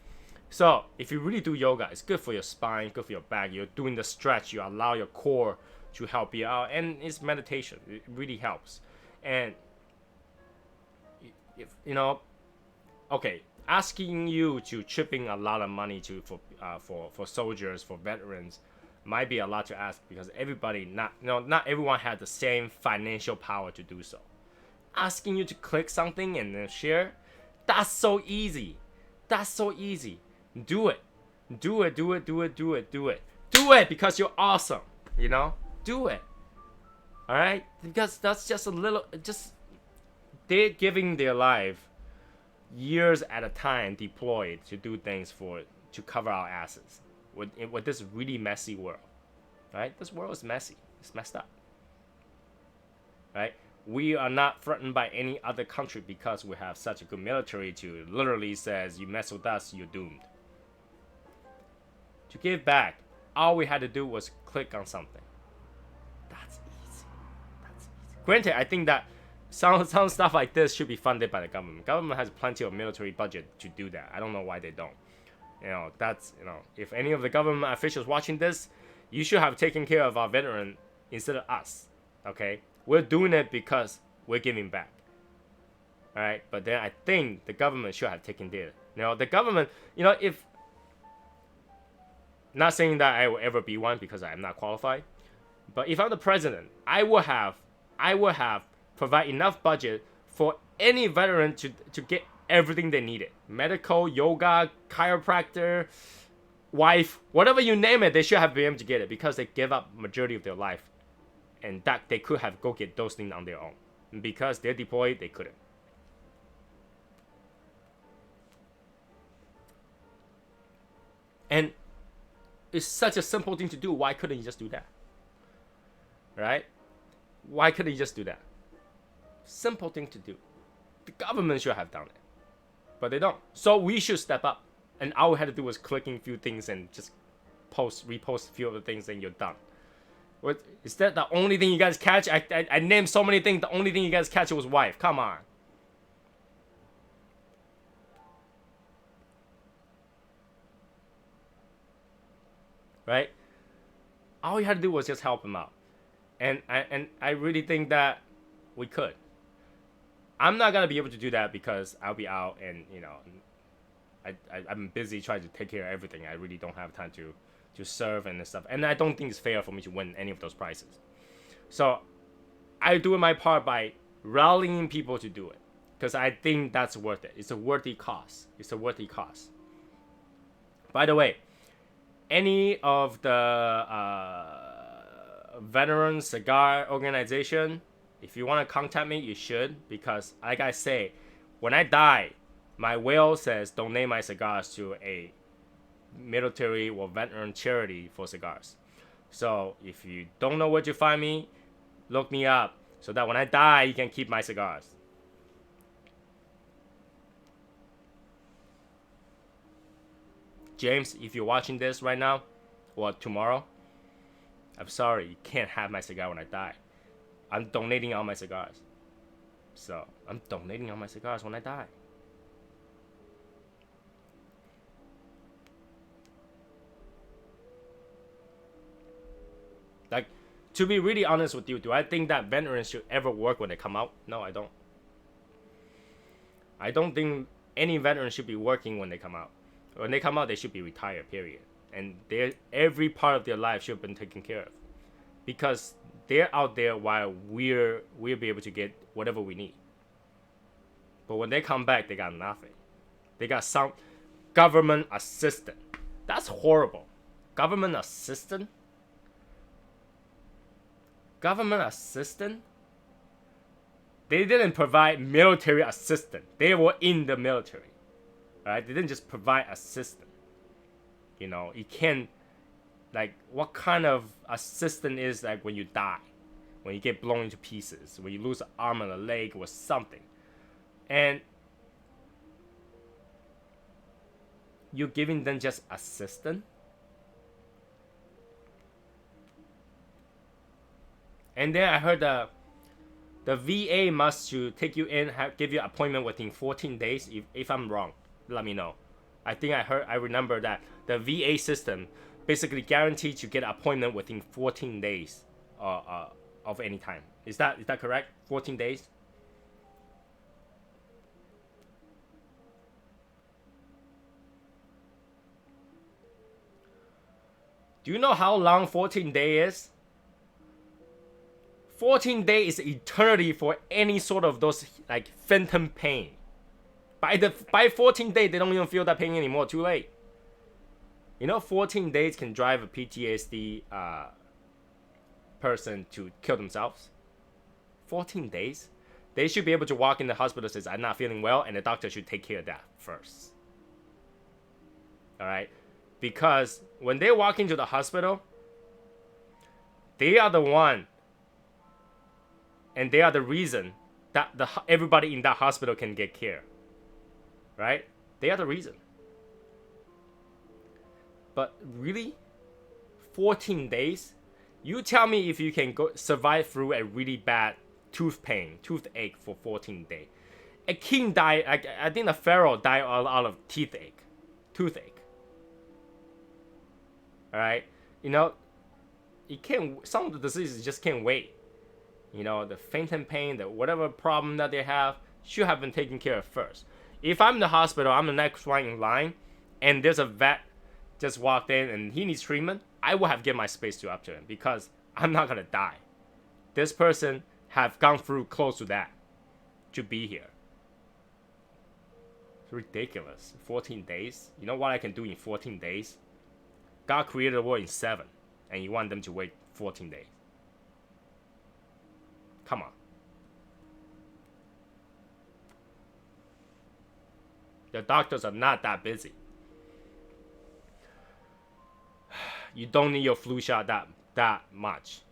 So if you really do yoga, it's good for your spine, good for your back. You're doing the stretch, you allow your core to help you out, and it's meditation. It really helps. And if okay, asking you to chip in a lot of money for soldiers, for veterans, might be a lot to ask, because everybody not everyone has the same financial power to do so. Asking you to click something and then share, that's so easy. Do it because you're awesome. Do it. All right, because that's just they're giving their life years at a time deployed to do things to cover our asses with this really messy world, right? This world is messy. It's messed up, right? We are not threatened by any other country because we have such a good military to literally says you mess with us, you're doomed. To give back, all we had to do was click on something. That's easy. Granted, I think that some stuff like this should be funded by the government. Government has plenty of military budget to do that. I don't know why they don't. If any of the government officials watching this, you should have taken care of our veteran instead of us. Okay, we're doing it because we're giving back. All right, but then I think the government should have taken care. The government, if not saying that I will ever be one because I am not qualified, but if I'm the president, I will have provide enough budget for any veteran to get everything they needed. Medical, yoga, chiropractor, wife, whatever you name it, they should have been able to get it because they gave up majority of their life, and that they could have go get those things on their own. And because they're deployed, they couldn't. And it's such a simple thing to do. Why couldn't you just do that? Right? Why couldn't you just do that? Simple thing to do. The government should have done it, but they don't. So we should step up. And all we had to do was clicking a few things and just repost a few of the things, and you're done. What is that? The only thing you guys catch? I named so many things. The only thing you guys catch was wife. Come on. Right? All you had to do was just help him out. And I really think that we could. I'm not gonna be able to do that because I'll be out, and I'm busy trying to take care of everything. I really don't have time to serve and stuff, and I don't think it's fair for me to win any of those prizes. So I do my part by rallying people to do it, because I think that's worth it. It's a worthy cause. By the way, any of the veteran cigar organization, if you want to contact me, you should, because like I say, when I die, my will says donate my cigars to a military or veteran charity for cigars. So if you don't know where to find me, look me up so that when I die, you can keep my cigars. James, if you're watching this right now or tomorrow, I'm sorry, you can't have my cigar when I die. I'm donating all my cigars. So I'm donating all my cigars when I die. Like, to be really honest with you, do I think that veterans should ever work when they come out? No, I don't. I don't think any veteran should be working when they come out. When they come out, they should be retired, period. And every part of their life should have been taken care of. Because they're out there while we'll be able to get whatever we need. But when they come back, they got nothing. They got some government assistant. That's horrible. Government assistant? Government assistant? They didn't provide military assistance. They were in the military. Right? They didn't just provide assistance. You can't like what kind of assistance is like when you die, when you get blown into pieces, when you lose an arm and a leg or something, and you're giving them just assistance. And then I heard the VA must to take you in, give you an appointment within 14 days. If I'm wrong, let me know. I remember that the VA system basically guarantees you get an appointment within 14 days of any time. Is that correct? 14 days? Do you know how long 14 days is? 14 days is eternity for any sort of those like phantom pain. By 14 days, they don't even feel that pain anymore. Too late. 14 days can drive a PTSD person to kill themselves. 14 days? They should be able to walk in the hospital and say, I'm not feeling well, and the doctor should take care of that first. Alright? Because when they walk into the hospital, they are the one, and they are the reason that everybody in that hospital can get care. Right? They are the reason. But really? 14 days? You tell me if you can survive through a really bad toothache for 14 days. A king died, I think the pharaoh died out of toothache. Alright? Some of the diseases just can't wait. The phantom pain, the whatever problem that they have, should have been taken care of first. If I'm in the hospital, I'm the next one in line, and there's a vet just walked in and he needs treatment, I will have given my space to up to him because I'm not gonna die. This person have gone through close to that to be here. It's ridiculous. 14 days. You know what I can do in 14 days? God created the world in 7, and you want them to wait 14 days. Come on. The doctors are not that busy. You don't need your flu shot that much.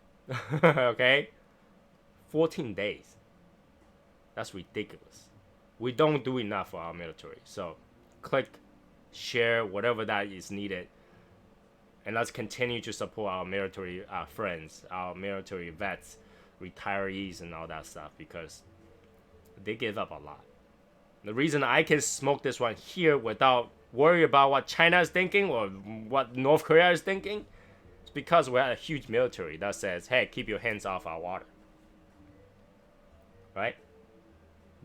Okay? 14 days. That's ridiculous. We don't do enough for our military. So click, share, whatever that is needed. And let's continue to support our military friends, our military vets, retirees, and all that stuff, because they give up a lot. The reason I can smoke this one here without worry about what China is thinking or what North Korea is thinking is because we have a huge military that says, hey, keep your hands off our water. Right?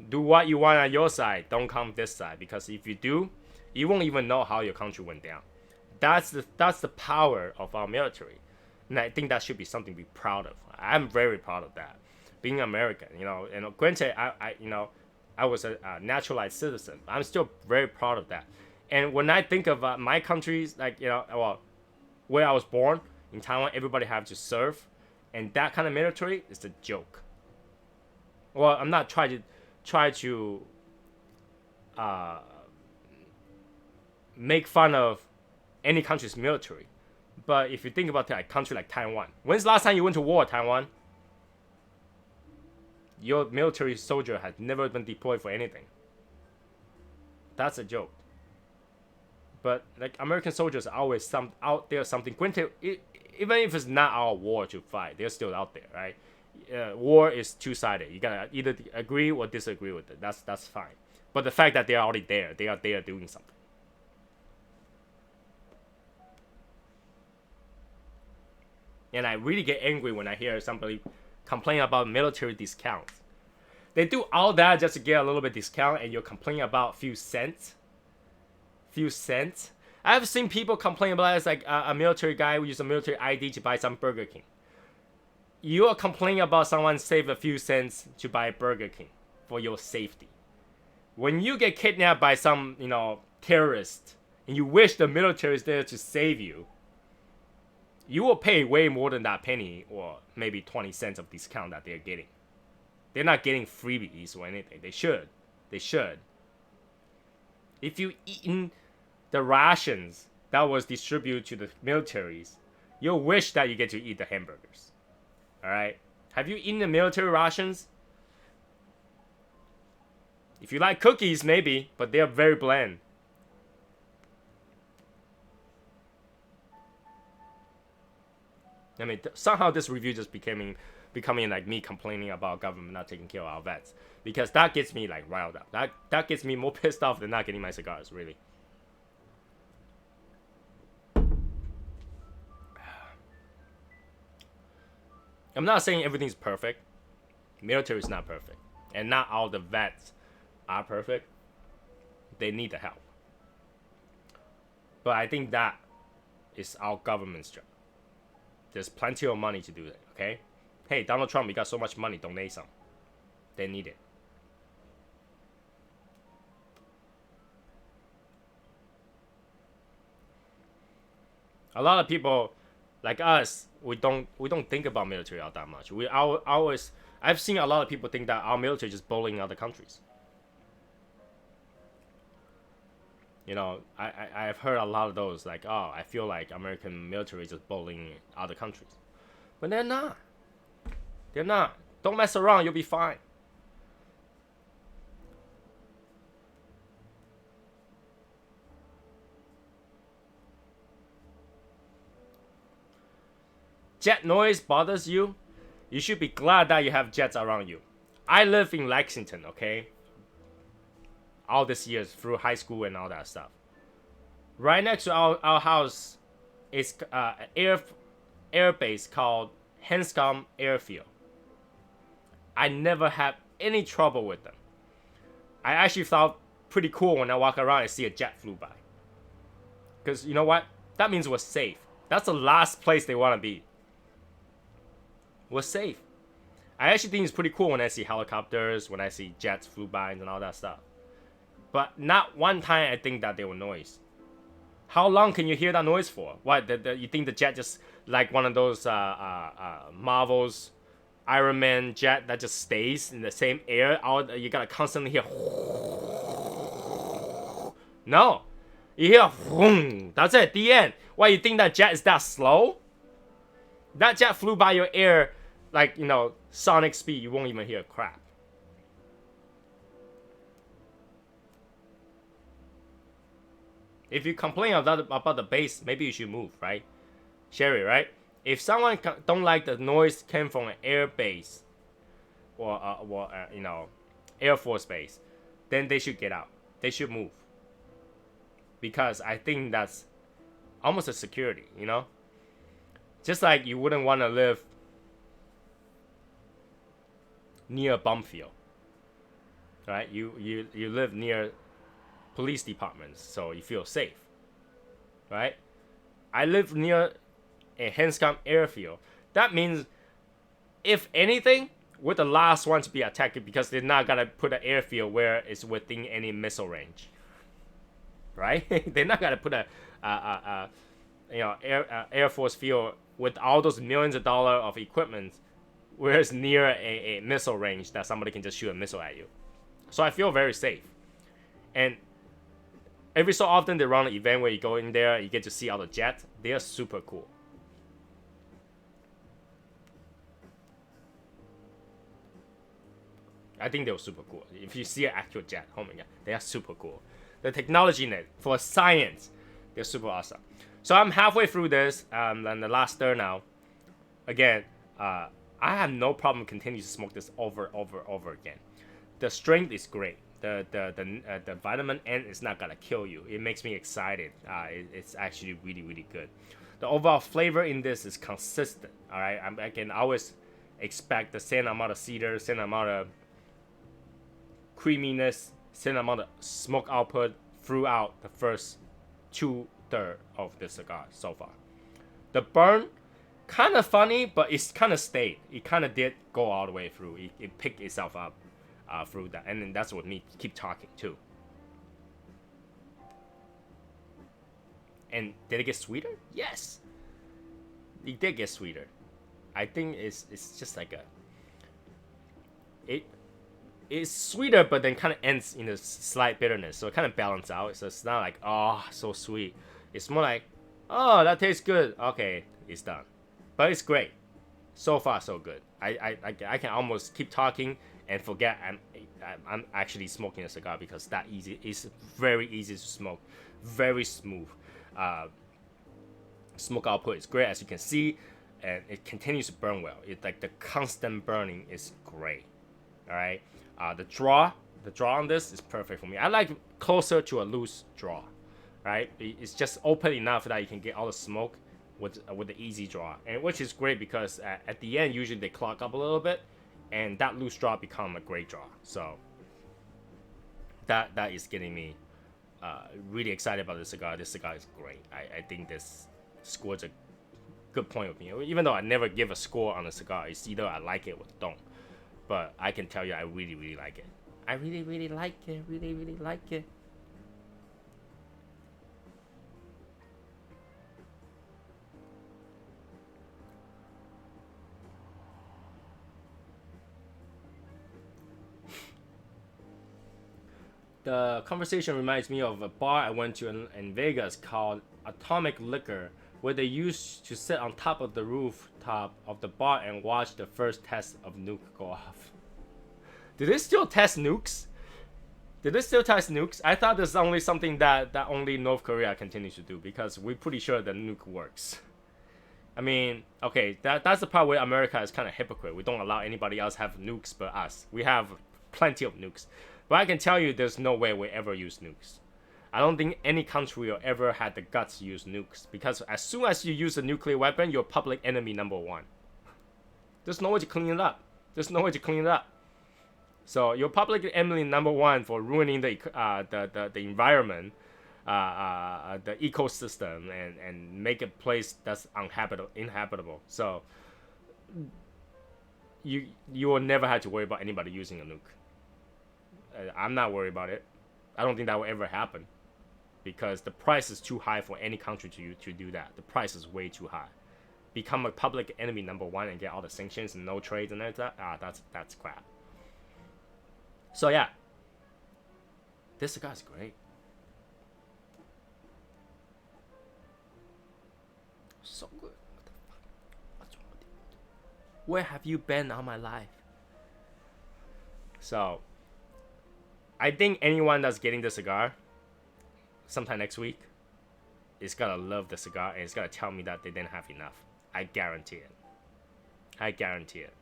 Do what you want on your side. Don't come this side, because if you do, you won't even know how your country went down. That's the power of our military. And I think that should be something to be proud of. I'm very proud of that. Being American, and granted, I was a naturalized citizen. I'm still very proud of that. And when I think of my countries, where I was born, in Taiwan, everybody have to serve. And that kind of military is a joke. Well, I'm not trying to make fun of any country's military. But if you think about a country like Taiwan, when's the last time you went to war, Taiwan? Your military soldier has never been deployed for anything. That's a joke. But American soldiers are always out there something. Granted, even if it's not our war to fight, they're still out there, right? War is two-sided. You gotta either agree or disagree with it. That's fine. But the fact that they're already there, they are there doing something. And I really get angry when I hear somebody complain about military discounts. They do all that just to get a little bit discount, and you're complaining about few cents. I've seen people complain about it. It's like a military guy who uses a military ID to buy some Burger King. You are complaining about someone save a few cents to buy Burger King for your safety. When you get kidnapped by some, terrorist, and you wish the military is there to save you, you will pay way more than that penny or maybe 20 cents of discount that they're getting. They're not getting freebies or anything. They should. If you eaten the rations that was distributed to the militaries, You'll wish that you get to eat the hamburgers. All right? Have you eaten the military rations? If you like cookies, maybe, but they're very bland. I mean, somehow this review just becoming like me complaining about government not taking care of our vets, because that gets me like riled up. That gets me more pissed off than not getting my cigars, really. I'm not saying everything's perfect. Military is not perfect, and not all the vets are perfect. They need the help, but I think that is our government's job. There's plenty of money to do that, okay? Hey, Donald Trump, you got so much money, donate some. They need it. A lot of people, like us, we don't think about military all that much. I've seen a lot of people think that our military is just bullying other countries. You know, I've heard a lot of those, like, oh, I feel like American military is just bullying other countries. But they're not. They're not. Don't mess around, you'll be fine. Jet noise bothers you? You should be glad that you have jets around you. I live in Lexington, okay? All these years through high school and all that stuff. Right next to our house is an air base called Hanscom Airfield. I never had any trouble with them. I actually felt pretty cool when I walk around and see a jet flew by. Because you know what? That means we're safe. That's the last place they want to be. We're safe. I actually think it's pretty cool when I see helicopters, when I see jets flew by and all that stuff. But not one time I think that they were noise. How long can you hear that noise for? What, you think the jet just like one of those Marvel's Iron Man jet that just stays in the same air? You gotta constantly hear. No. You hear, that's it, the end. Why, you think that jet is that slow? That jet flew by your ear like, you know, sonic speed. You won't even hear crap. If you complain about the bass, maybe you should move, right? Sherry, right? If someone don't like the noise came from an air base or you know, Air Force base, then they should get out. They should move. Because I think that's almost a security, you know? Just like you wouldn't want to live near a bomb field, right? You live near police departments, so you feel safe, right? I live near a Hanscom airfield. That means, if anything, we're the last one to be attacked because they're not gonna put an airfield where it's within any missile range, right? They're not gonna put a you know, Air Force field with all those millions of dollars of equipment where it's near a missile range that somebody can just shoot a missile at you. So I feel very safe. And every so often they run an event where you go in there, you get to see all the jets. They are super cool. I think they were super cool. If you see an actual jet, oh my god, they are super cool. The technology in it, for science, they're super awesome. So I'm halfway through this, and the last third now. Again, I have no problem continuing to smoke this over again. The strength is great. The vitamin N is not gonna kill you. It makes me excited. It's actually really good. The overall flavor in this is consistent. All right, I can always expect the same amount of cedar, same amount of creaminess, same amount of smoke output throughout the first 2/3 of the cigar so far. The burn, kind of funny, but it's kind of stayed. It kind of did go all the way through. It picked itself up through that, and then that's what me keep talking too. And did it get sweeter? Yes, it did get sweeter. I think it's just like it's sweeter, but then kind of ends in a slight bitterness, so it kind of balances out. So it's not like, oh, so sweet. It's more like, Oh, that tastes good. Okay, it's done. But it's great. So far, so good. I can almost keep talking and forget I'm actually smoking a cigar because that easy. It's very easy to smoke, very smooth. Uh, Smoke output is great, as you can see, and it continues to burn well. It's like the constant burning is great. All right. The draw on this is perfect for me. I like closer to a loose draw. Right. It's just open enough that you can get all the smoke with the easy draw, and which is great because at the end usually they clog up a little bit, and that loose draw become a great draw. So that is getting me really excited about this cigar. This cigar is great. I think this scores a good point of me. Even though I never give a score on a cigar, it's either I like it or don't. But I can tell you I really, really like it. I really, really like it. Really, really like it. The conversation reminds me of a bar I went to in Vegas called Atomic Liquor, where they used to sit on top of the rooftop of the bar and watch the first test of nuke go off. Did they still test nukes? Did they still test nukes? I thought this is only something that only North Korea continues to do because we're pretty sure the nuke works. I mean, okay, that's the part where America is kind of hypocrite. We don't allow anybody else have nukes but us. We have plenty of nukes. But I can tell you there's no way we ever use nukes. I don't think any country will ever had the guts to use nukes because as soon as you use a nuclear weapon, you're public enemy number one. There's no way to clean it up. There's no way to clean it up. So you're public enemy number one for ruining the environment, the ecosystem, and make a place that's inhabitable. So you will never have to worry about anybody using a nuke. I'm not worried about it. I don't think that will ever happen because the price is too high for any country to do that. The price is way too high. Become a public enemy number one and get all the sanctions and no trades and that. That's crap. So yeah, this cigar is great. So good. What the fuck? What's wrong with you? Where have you been all my life? So I think anyone that's getting the cigar sometime next week is gonna love the cigar and it's gonna tell me that they didn't have enough. I guarantee it. I guarantee it.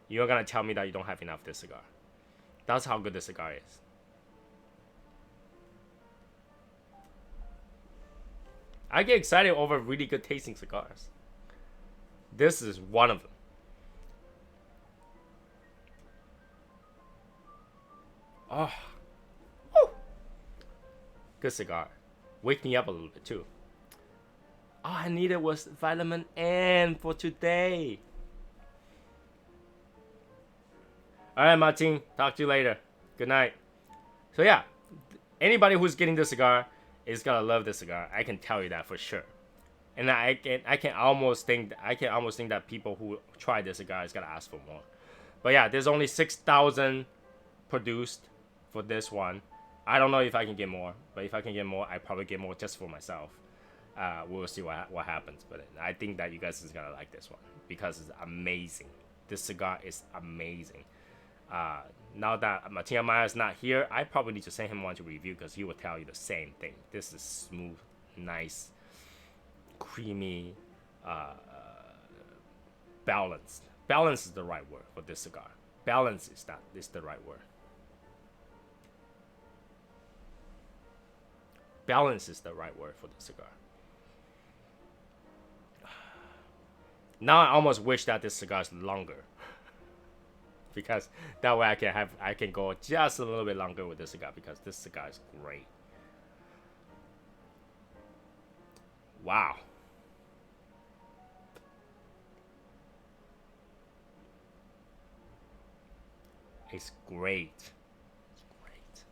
You're gonna tell me that you don't have enough of this cigar. That's how good this cigar is. I get excited over really good tasting cigars. This is one of them. Oh. Woo. Good cigar. Wake me up a little bit too. All I needed was vitamin N for today. Alright, Martin. Talk to you later. Good night. So yeah, anybody who's getting this cigar is gonna love this cigar. I can tell you that for sure. And I can almost think that people who try this cigar is gonna ask for more. But yeah, there's only 6,000 produced for this one. I don't know if I can get more, but if I can get more, I probably get more just for myself. We'll see what happens. But I think that you guys is gonna like this one because it's amazing. This cigar is amazing. Now that Martin Amaya is not here, I probably need to send him one to review because he will tell you the same thing. This is smooth, nice, creamy, balanced. Balance is the right word for this cigar. Balance is the right word. Balance is the right word for the cigar. Now I almost wish that this cigar is longer. Because that way I can go just a little bit longer with this cigar because this cigar is great. Wow. It's great. It's great.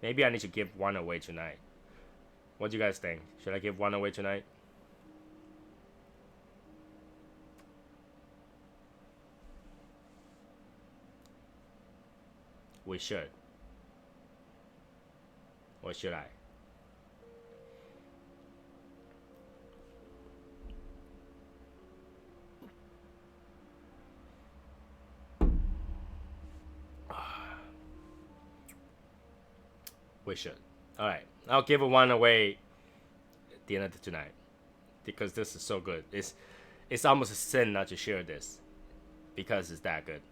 Maybe I need to give one away tonight. What do you guys think? Should I give one away tonight? We should. Or should I? We should. All right, I'll give one away at the end of tonight because this is so good. It's almost a sin not to share this because it's that good.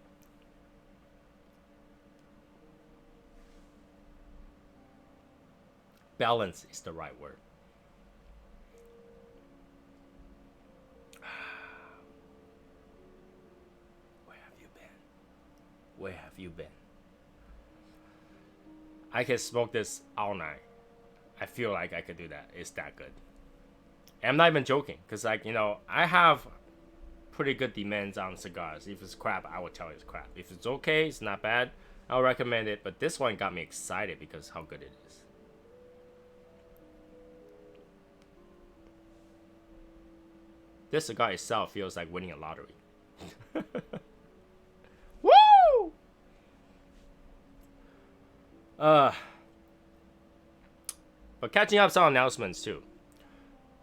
Balance is the right word. Where have you been? Where have you been? I can smoke this all night. I feel like I could do that. It's that good. And I'm not even joking, because like, you know, I have pretty good demands on cigars. If it's crap, I will tell you it's crap. If it's okay, it's not bad, I'll recommend it. But this one got me excited because how good it is. This cigar itself feels like winning a lottery. Woo! But catching up some announcements too.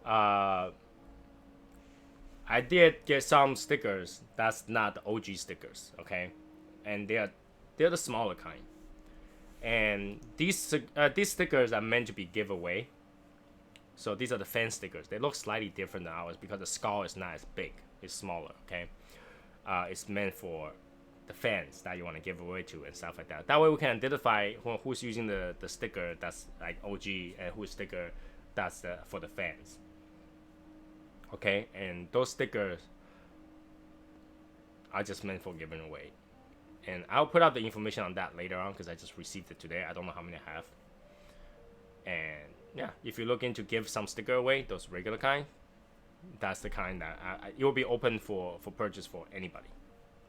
I did get some stickers. That's not the OG stickers, okay? And they're the smaller kind. And these stickers are meant to be giveaway. So these are the fan stickers. They look slightly different than ours because the skull is not as big. It's smaller, okay? It's meant for the fans that you want to give away to and stuff like that. That way we can identify who's using the sticker that's like OG and whose sticker that's for the fans. Okay, and those stickers are just meant for giving away. And I'll put out the information on that later on because I just received it today. I don't know how many I have. And yeah, if you're looking to give some sticker away, those regular kind, that's the kind that it will be open for purchase for anybody.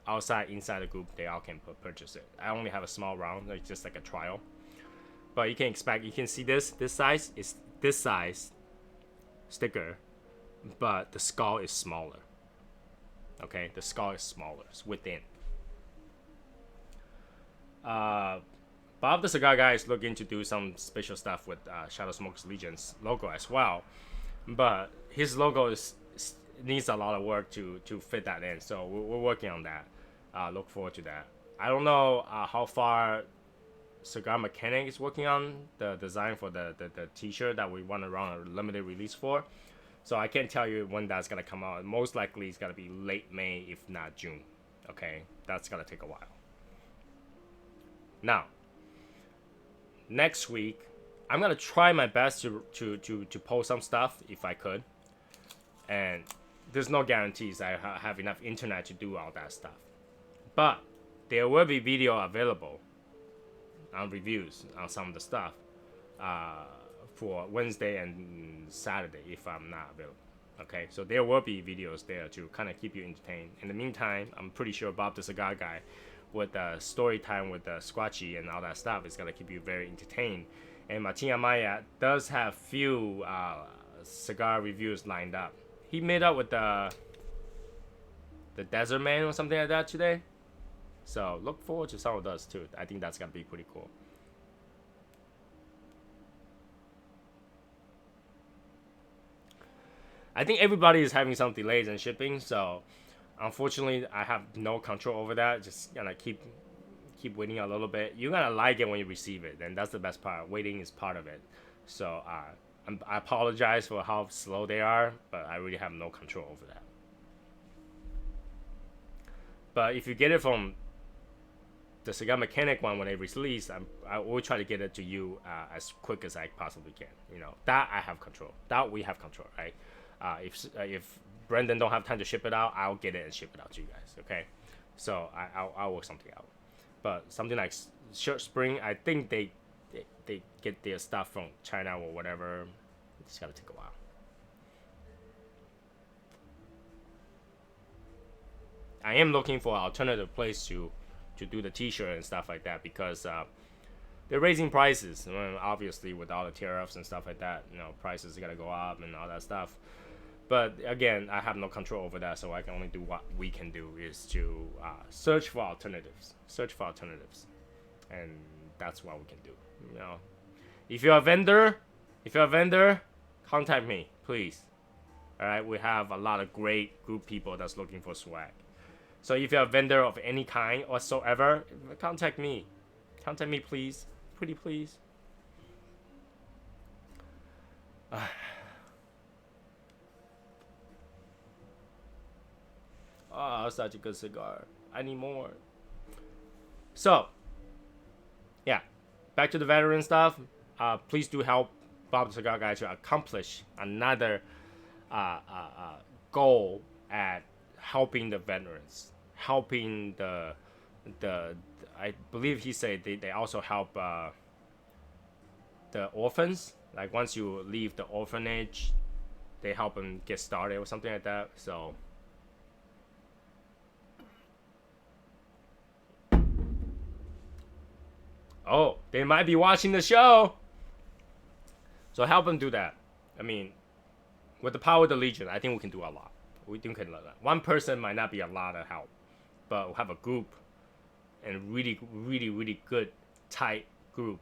Outside, inside the group, they all can purchase it. I only have a small round, like just like a trial. But you can expect, you can see this size is this size sticker, but the skull is smaller. Okay, the skull is smaller, it's within. Bob the Cigar Guy is looking to do some special stuff with Shadow Smoke's Legion's logo as well, but his logo needs a lot of work to fit that in. So we're working on that. Look forward to that. I don't know how far Cigar Mechanic is working on the design for the t-shirt that we want to run a limited release for. So I can't tell you when that's gonna come out. Most likely it's gonna be late May, if not June. Okay, that's gonna take a while. Now, next week, I'm gonna try my best to post some stuff if I could, and there's no guarantees I have enough internet to do all that stuff. But there will be video available on reviews on some of the stuff for Wednesday and Saturday if I'm not available. Okay, so there will be videos there to kind of keep you entertained. In the meantime, I'm pretty sure Bob the Cigar Guy with story time with Squatchy and all that stuff is gonna keep you very entertained. And Martin Amaya does have few cigar reviews lined up. He made up with the Desert Man or something like that today. So look forward to some of those too. I think that's gonna be pretty cool. I think everybody is having some delays in shipping, so unfortunately I have no control over that. Just gonna keep waiting a little bit. You're gonna like it when you receive it, and that's the best part. Waiting is part of it. So I apologize for how slow they are, but I really have no control over that. But if you get it from the Cigar Mechanic one when they release, I will try to get it to you as quick as I possibly can. You know, that I have control. That we have control, right? If Brendan don't have time to ship it out, I'll get it and ship it out to you guys. Okay, so I'll work something out. But something like Short Spring, I think they get their stuff from China or whatever. It's gotta take a while. I am looking for an alternative place to do the t-shirt and stuff like that because they're raising prices. I mean, obviously with all the tariffs and stuff like that, you know, prices are gonna go up and all that stuff. But again, I have no control over that, so I can only do what we can do is to search for alternatives, and that's what we can do. You know, if you're a vendor, contact me, please. All right, we have a lot of great group people that's looking for swag. So if you're a vendor of any kind whatsoever, contact me. Contact me, please. Pretty please. was such a good cigar. I need more. So, yeah, back to the veteran stuff. Please do help Bob the Cigar Guy to accomplish another goal at helping the veterans, helping the I believe he said they also help the orphans. Like once you leave the orphanage, they help them get started or something like that. So oh, they might be watching the show. So help them do that. I mean, with the power of the Legion, I think we can do a lot. We can do that. One person might not be a lot of help, but we'll have a group, and really, really, really good, tight group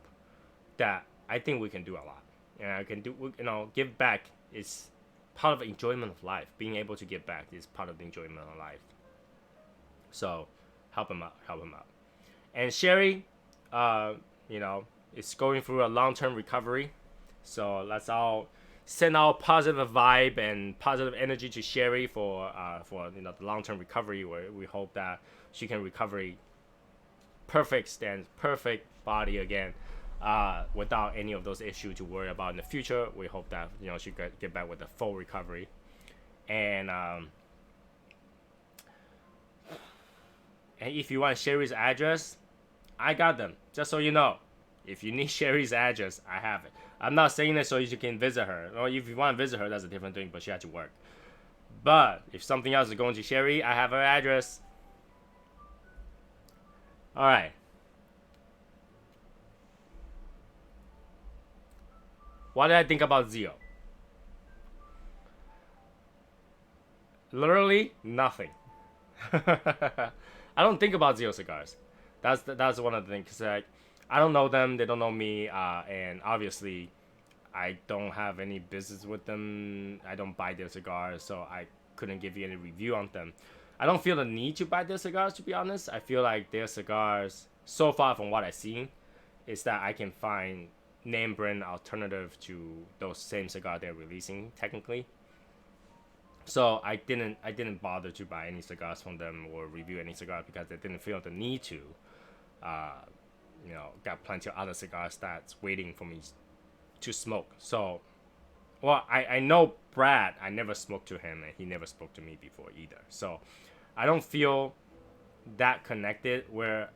that I think we can do a lot. And I can do, you know, give back is part of the enjoyment of life. Being able to give back is part of the enjoyment of life. So help him out, help him out. And Sherry, you know, is going through a long-term recovery. So let's all send our positive vibe and positive energy to Sherry for you know, the long-term recovery, where we hope that she can recover perfect stance, perfect body again, without any of those issues to worry about in the future. We hope that, you know, she could get back with a full recovery. And if you want Sherry's address, I got them. Just so you know, if you need Sherry's address, I have it. I'm not saying that so you can visit her. Or if you want to visit her, that's a different thing, but she had to work. But if something else is going to Sherry, I have her address. Alright. What did I think about Zio? Literally nothing. I don't think about Zio cigars. That's one of the things. Like, I don't know them, they don't know me, and obviously I don't have any business with them. I don't buy their cigars, so I couldn't give you any review on them. I don't feel the need to buy their cigars, to be honest. I feel like their cigars, so far from what I've seen, is that I can find name brand alternative to those same cigars they're releasing, technically. So I didn't bother to buy any cigars from them or review any cigars because I didn't feel the need to. You know, got plenty of other cigars that's waiting for me to smoke. So, well, I know Brad, I never spoke to him, and he never spoke to me before either. So, I don't feel that connected where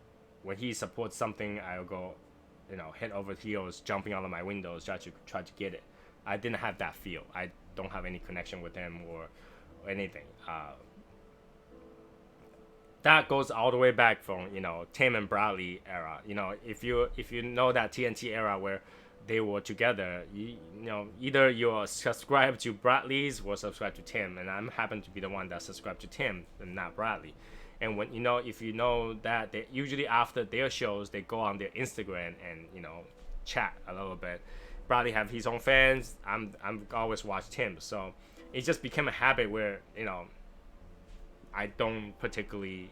when he supports something, I'll go, you know, head over heels, jumping out of my windows, try to get it. I didn't have that feel. I don't have any connection with him or anything. That goes all the way back from, you know, Tim and Bradley era. You know, if you know that TNT era where they were together, you know, either you're subscribed to Bradley's or subscribed to Tim, and I'm happen to be the one that subscribed to Tim and not Bradley. And when, you know, if you know that, they usually after their shows they go on their Instagram and, you know, chat a little bit. Bradley have his own fans. I'm always watch Tim, so it just became a habit where, you know, I don't particularly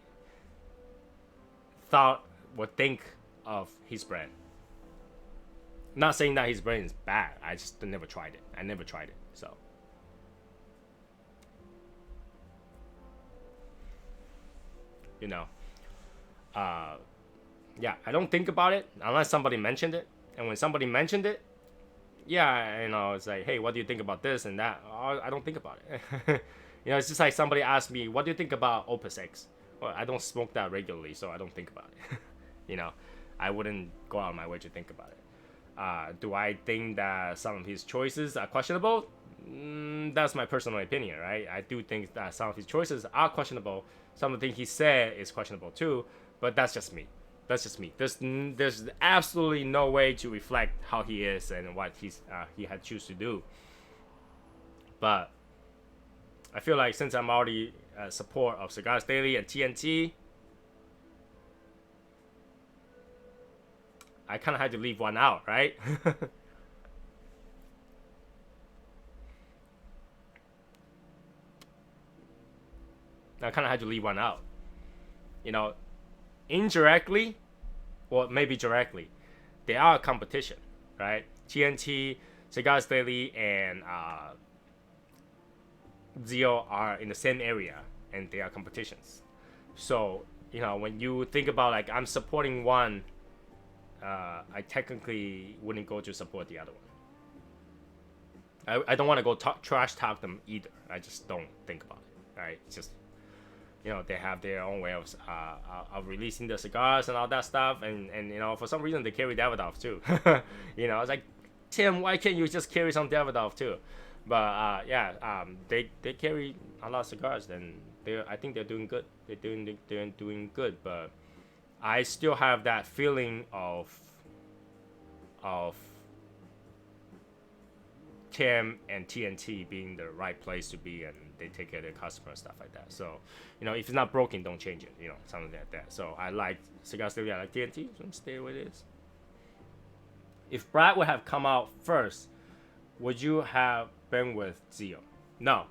thought or think of his brand. Not saying that his brand is bad. I just never tried it. I never tried it. So, you know, yeah, I don't think about it unless somebody mentioned it. And when somebody mentioned it, yeah, you know, it's like, hey, what do you think about this and that? I don't think about it. You know, it's just like somebody asked me, what do you think about Opus X? Well, I don't smoke that regularly, so I don't think about it. You know, I wouldn't go out of my way to think about it. Do I think that some of his choices are questionable? That's my personal opinion, right? I do think that some of his choices are questionable. Some of the things he said is questionable too, but that's just me. That's just me. There's absolutely no way to reflect how he is and what he had choose to do. But I feel like since I'm already a support of Cigars Daily and TNT, I kind of had to leave one out, right? I kind of had to leave one out. You know, indirectly, or maybe directly, they are a competition, right? TNT, Cigars Daily, and Zio are in the same area, and they are competitions. So when you think about like I'm supporting one, I technically wouldn't go to support the other one. I don't want to go trash talk them either. I just don't think about it. Right? It's just they have their own way of releasing the cigars and all that stuff, and for some reason they carry Davidoff too. It's like, Tim, why can't you just carry some Davidoff too? But they carry a lot of cigars, and I think they're doing good. They're doing good, but I still have that feeling of Tim and TNT being the right place to be, and they take care of their customer and stuff like that. So, if it's not broken, don't change it. Something like that. So I like Cigar Daily. I like TNT. So stay where it is. If Brad would have come out first, would you have been with Zio? No.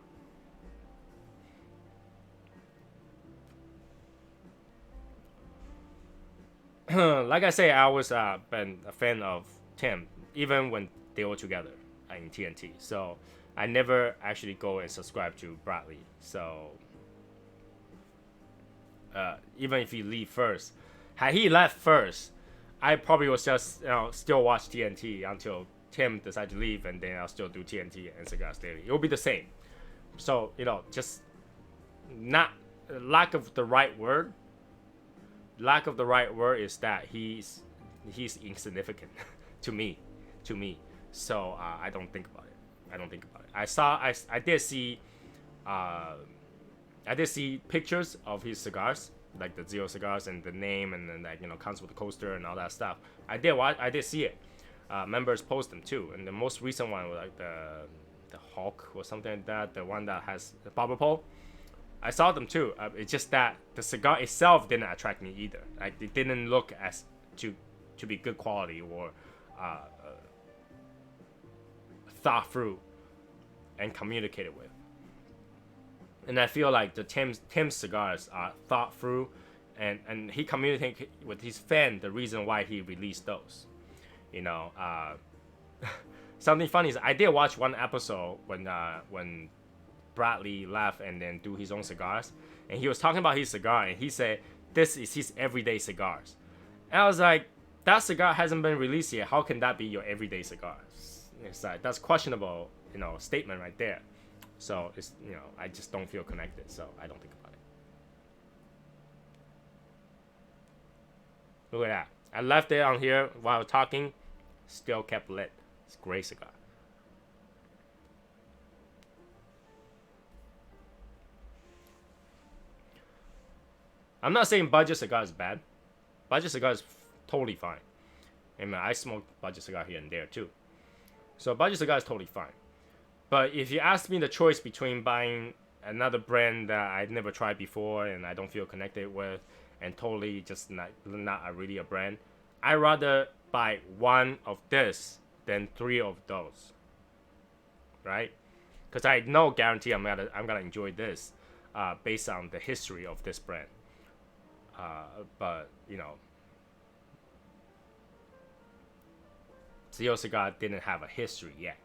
Like I say, I always been a fan of Tim, even when they were together in TNT. So I never actually go and subscribe to Bradley. So even if he leave first, had he left first, I probably would just still watch TNT until Tim decided to leave, and then I'll still do TNT and Cigar Daily. It will be the same. So just not lack of the right word. Lack of the right word is that he's insignificant to me. So I don't think about it. I did see pictures of his cigars, like the Zio cigars, and the name, and then like comes with the coaster and all that stuff. I did see it. Members post them too, and the most recent one was like the Hawk or something like that, the one that has the barber pole. I saw them too. It's just that the cigar itself didn't attract me either. Like it didn't look as to be good quality or thought through and communicated with. And I feel like the Tim's cigars are thought through, and he communicated with his fan the reason why he released those. Something funny is I did watch one episode when Bradley left and then do his own cigars, and he was talking about his cigar, and he said this is his everyday cigars, and I was like, that cigar hasn't been released yet. How can that be your everyday cigar? It's like, that's questionable, statement right there. So it's I just don't feel connected, so I don't think about it. Look at that. I left it on here while talking, still kept lit. It's a great cigar. I'm not saying budget cigar is bad. Budget cigar is totally fine. I smoke budget cigar here and there too. So budget cigar is totally fine. But if you ask me the choice between buying another brand that I've never tried before and I don't feel connected with, and totally just not really a brand, I'd rather buy one of this than three of those. Right? Because I know guarantee I'm gonna enjoy this based on the history of this brand. But Zio Cigar didn't have a history yet.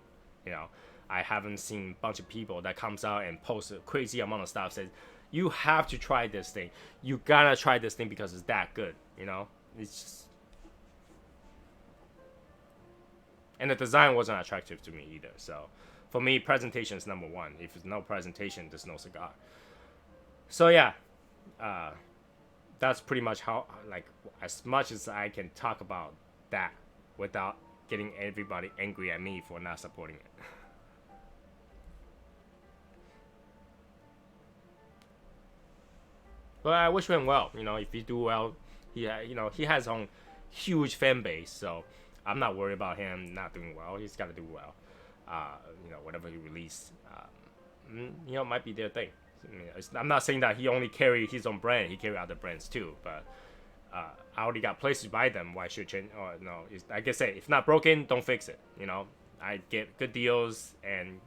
I haven't seen a bunch of people that comes out and posts a crazy amount of stuff, says you have to try this thing. You gotta try this thing because it's that good. It's just, and the design wasn't attractive to me either. So for me, presentation is number one. If there's no presentation, there's no cigar. So yeah, that's pretty much how, like, as much as I can talk about that without getting everybody angry at me for not supporting it. But I wish him well. If he do well, he has his own huge fan base. So I'm not worried about him not doing well. He's got to do well. Whatever he release, might be their thing. I'm not saying that he only carry his own brand. He carry other brands too. But I already got places to buy them. Why should change? Or no, like I say, if not broken, don't fix it. I get good deals and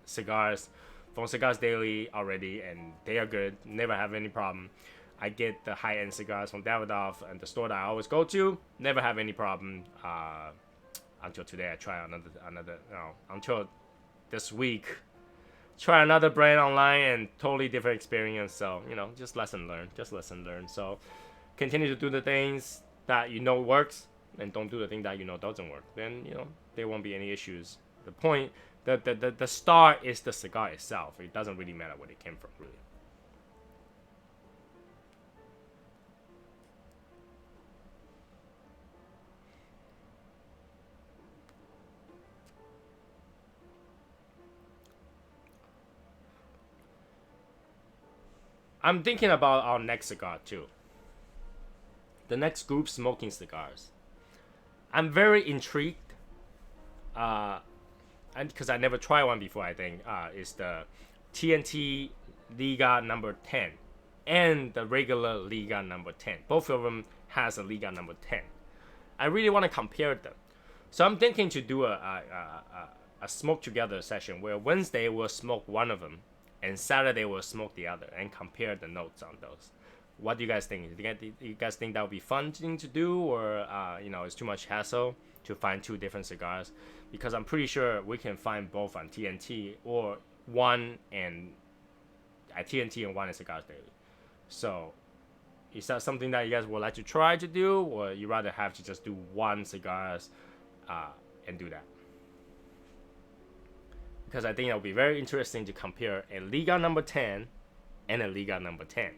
cigars from Cigars Daily already, and they are good. Never have any problem. I get the high-end cigars from Davidoff and the store that I always go to. Never have any problem. Until today, I try another. Until this week, try another brand online and totally different experience. So, just lesson learned. So continue to do the things that you know works and don't do the thing that you know doesn't work. Then, there won't be any issues. The point, the star is the cigar itself. It doesn't really matter where it came from, really. I'm thinking about our next cigar too. The next group smoking cigars. I'm very intrigued, and because I never tried one before. I think is the TNT Liga number 10 and the regular Liga number 10. Both of them has a Liga number 10. I really want to compare them, so I'm thinking to do a smoke together session where Wednesday we'll smoke one of them and Saturday we'll smoke the other and compare the notes on those. What do you guys think? You guys think that would be fun thing to do, or it's too much hassle to find two different cigars? Because I'm pretty sure we can find both on TNT or one and at TNT and one at Cigars Daily. So, is that something that you guys would like to try to do, or you rather have to just do one cigars and do that? Because I think it will be very interesting to compare a Liga number 10 and a Liga number 10.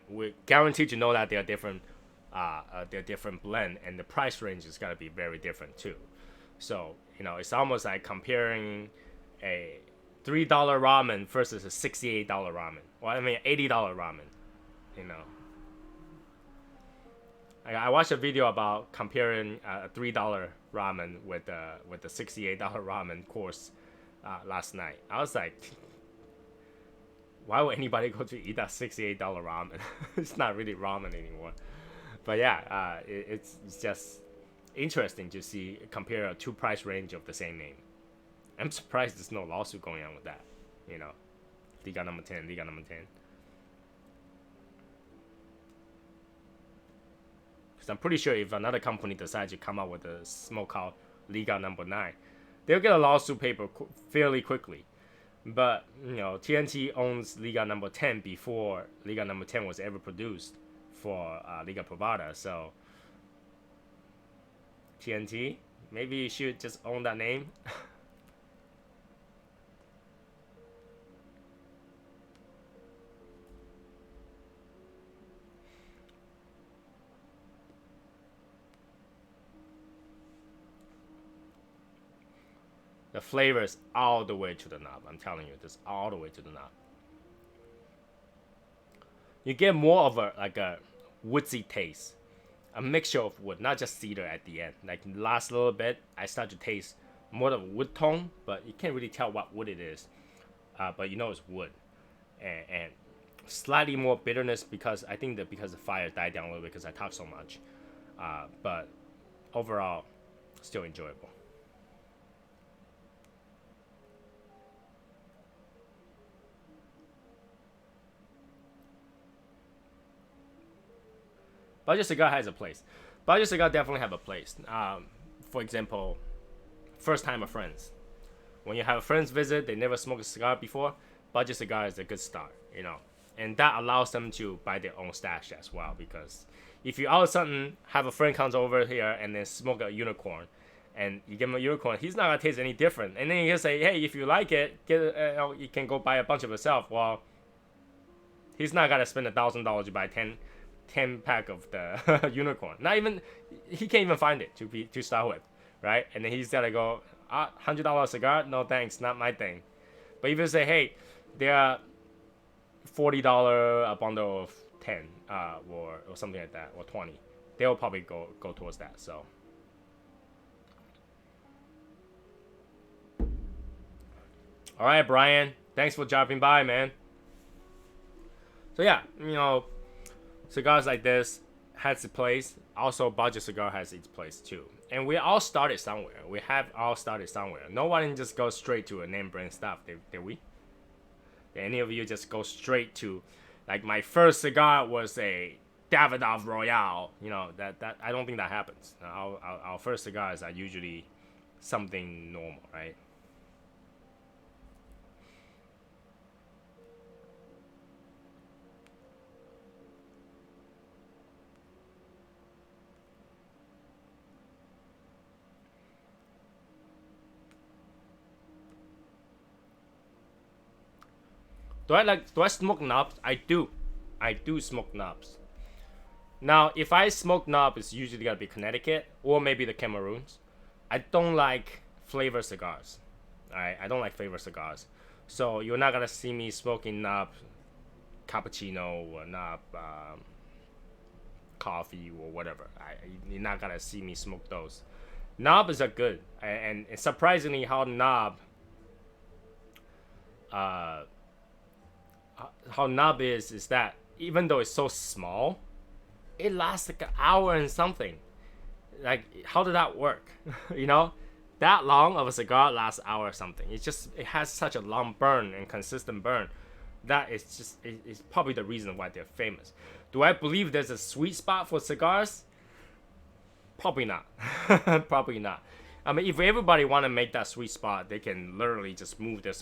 We're guaranteed to know that they're different blend, and the price range is gotta be very different too. So it's almost like comparing a $3 ramen versus a $68 ramen. Well, I mean $80 ramen. I watched a video about comparing a $3 ramen with the $68 ramen course last night. I was like, why would anybody go to eat that $68 ramen? It's not really ramen anymore. But yeah, it's just interesting to see compare two price range of the same name. I'm surprised there's no lawsuit going on with that. Liga number 10, Liga number 10. Because I'm pretty sure if another company decides to come out with a smoke called Liga number 9, they'll get a lawsuit paper fairly quickly. But, TNT owns Liga number 10 before Liga number 10 was ever produced for Liga Privada. So, TNT, maybe you should just own that name. The flavor is all the way to the knob. I'm telling you, this all the way to the knob. You get more of a woodsy taste, a mixture of wood, not just cedar at the end. Like last little bit, I start to taste more of a wood tone, but you can't really tell what wood it is. But it's wood, and slightly more bitterness because I think that because the fire died down a little bit because I talked so much. But overall, still enjoyable. Budget cigar has a place. Budget cigar definitely have a place. For example, first time of friends. When you have friends visit, they never smoked a cigar before, budget cigar is a good start, And that allows them to buy their own stash as well, because if you all of a sudden have a friend comes over here and then smoke a unicorn, and you give him a unicorn, he's not gonna taste any different. And then you can say, hey, if you like it, you can go buy a bunch of yourself. Well, he's not gonna spend $1,000 to buy 10 pack of the unicorn. Not even, he can't even find it to start with, right? And then he's gotta go, $100 cigar? No thanks, not my thing. But if you say, hey, there are $40 a bundle of 10, or something like that, or 20, they'll probably go towards that. So, all right, Brian, thanks for dropping by, man. So yeah, cigars like this, has its place. Also, budget cigar has its place too. And we all started somewhere. We have all started somewhere. No one just goes straight to a name brand stuff. Did we? Did any of you just go straight to, like, my first cigar was a Davidoff Royale? You know, that I don't think that happens. Our first cigars are usually something normal, right? Do I smoke knobs? I do smoke knobs. Now, if I smoke knob, it's usually gotta be Connecticut or maybe the Cameroons. I don't like flavor cigars. Alright, I don't like flavor cigars. So you're not gonna see me smoking knob cappuccino or knob coffee or whatever. You're not gonna see me smoke those. Knobs are good, and surprisingly, how knob is that even though it's so small, it lasts like an hour and something. Like, how did that work? You know, that long of a cigar lasts an hour or something. It has such a long burn and consistent burn. That is just, it's probably the reason why they're famous. Do I believe there's a sweet spot for cigars? Probably not. Probably not. I mean, if everybody want to make that sweet spot, they can literally just move their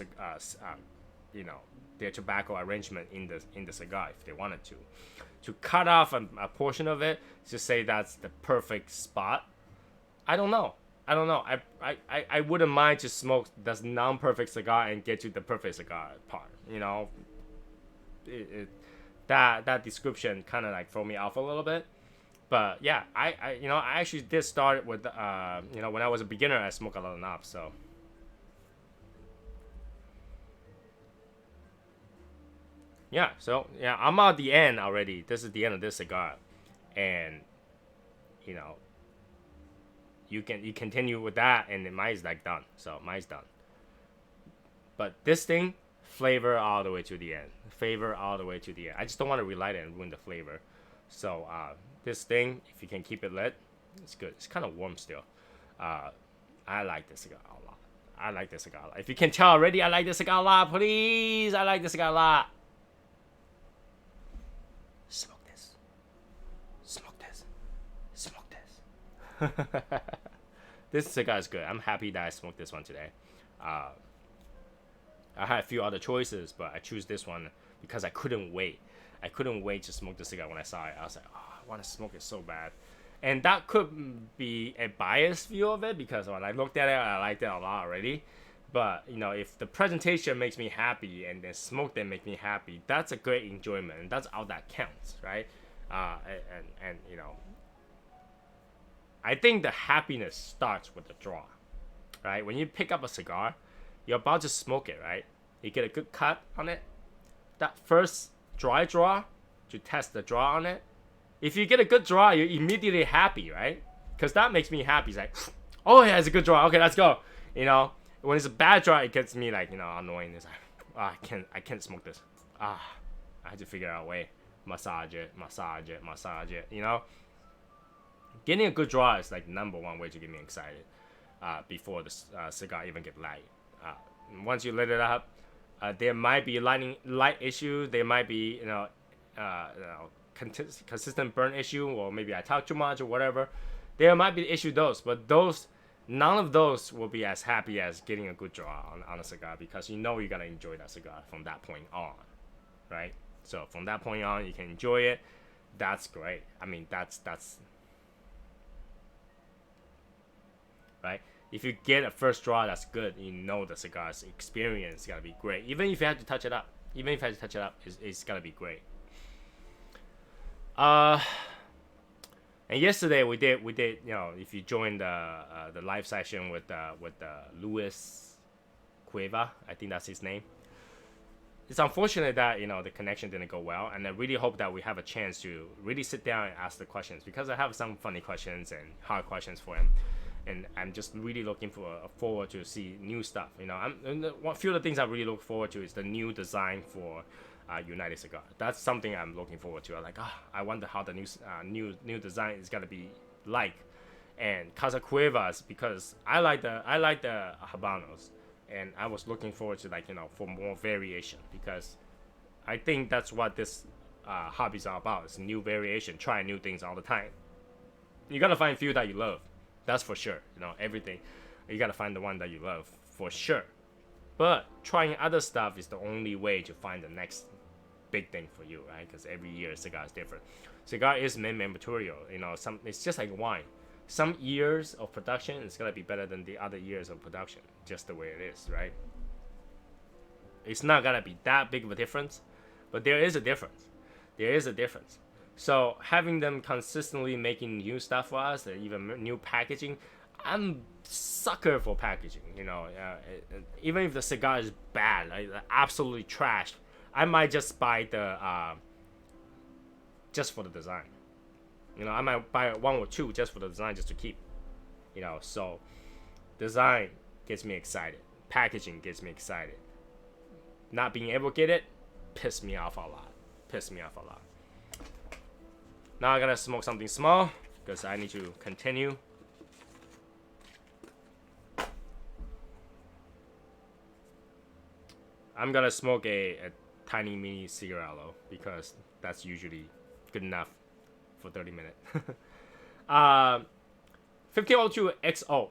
you know, their tobacco arrangement in the cigar if they wanted to cut off a portion of it to say that's the perfect spot. I don't know. I wouldn't mind to smoke this non-perfect cigar and get to the perfect cigar part. You know, that description kind of like throw me off a little bit. But yeah, I actually did start with you know, when I was a beginner, I smoked a lot of knobs. So yeah, I'm at the end already. This is the end of this cigar, and you know, you continue with that, and then mine's like done. So mine's done. But this thing, flavor all the way to the end. Flavor all the way to the end. I just don't want to relight it and ruin the flavor. So this thing, if you can keep it lit, it's good. It's kind of warm still. I like this cigar a lot. I like this cigar a lot. If you can tell already, I like this cigar a lot. Please, I like this cigar a lot. Smoke this. Smoke this. Smoke this. This cigar is good. I'm happy that I smoked this one today. I had a few other choices, but I choose this one because I couldn't wait. I couldn't wait to smoke the cigar when I saw it. I was like, oh, I want to smoke it so bad. And that could be a biased view of it because when I looked at it, I liked it a lot already. But, you know, if the presentation makes me happy and the smoke that makes me happy, that's a great enjoyment. And that's all that counts, right? And you know, I think the happiness starts with the draw, right? When you pick up a cigar, you're about to smoke it, right? You get a good cut on it. That first dry draw, to test the draw on it. If you get a good draw, you're immediately happy, right? Because that makes me happy. It's like, oh yeah, it's a good draw. Okay, let's go. You know, when it's a bad draw, it gets me like, you know, annoying. It's like, oh, I can't smoke this. I had to figure out a way. Massage it. You know, getting a good draw is like number one way to get me excited. Before the cigar even get light. Once you lit it up, there might be light issue. There might be consistent burn issue, or maybe I talk too much or whatever. There might be issue but none of those will be as happy as getting a good draw on a cigar, because you know you're gonna enjoy that cigar from that point on, right? So from that point on, you can enjoy it. That's great. I mean, that's right. If you get a first draw, that's good. You know the cigar's experience is gonna be great. Even if you have to touch it up, it's gonna be great. And yesterday we did. You know, if you joined the live session with Luis Cueva, I think that's his name. It's unfortunate that, you know, the connection didn't go well, and I really hope that we have a chance to really sit down and ask the questions, because I have some funny questions and hard questions for him. And I'm just really looking forward to see new stuff. You know, a few of the things I really look forward to is the new design for United cigar. That's something I'm looking forward to. I'm like, I wonder how the new design is gonna be like. And Casa Cuevas, because I like the Habanos, and I was looking forward to, like, for more variation, because I think that's what this hobbies are about. It's new variation, trying new things all the time. You gotta find few that you love, that's for sure. Everything, you gotta find the one that you love for sure. But trying other stuff is the only way to find the next big thing for you, right? Because every year cigar is different. Cigar is man-made material. It's just like wine. Some years of production is gonna be better than the other years of production, just the way it is, right? It's not gonna be that big of a difference, but there is a difference. There is a difference. So having them consistently making new stuff for us, even new packaging, I'm sucker for packaging. Even if the cigar is bad, like absolutely trash, I might just buy the just for the design. I might buy one or two just for the design, just to keep. So design gets me excited. Packaging gets me excited. Not being able to get it pissed me off a lot. Now I gotta smoke something small because I need to continue. I'm gonna smoke a tiny mini cigarello because that's usually good enough for 30 minutes. 1502 XO.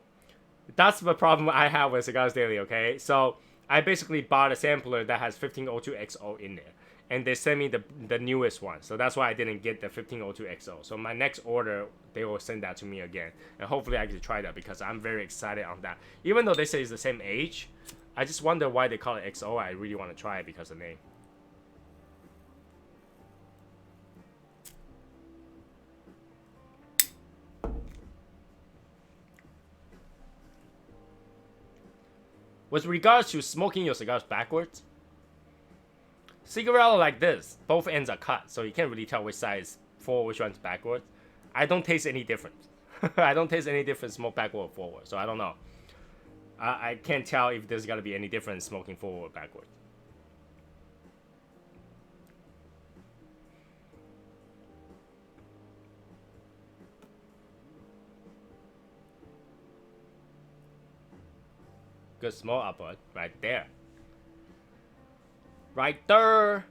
That's the problem I have with Cigars Daily, okay? So I basically bought a sampler that has 1502 XO in there, and they sent me the newest one. So that's why I didn't get the 1502 XO. So my next order, they will send that to me again, and hopefully I can try that because I'm very excited on that. Even though they say it's the same age, I just wonder why they call it XO. I really want to try it because of the name. With regards to smoking your cigars backwards, cigarello like this, both ends are cut, so you can't really tell which side is forward, which one's backwards. I don't taste any difference. I don't taste any difference smoke backward or forward, so I don't know. I can't tell if there's gotta be any difference smoking forward or backward. Good small upward, right there. Right there.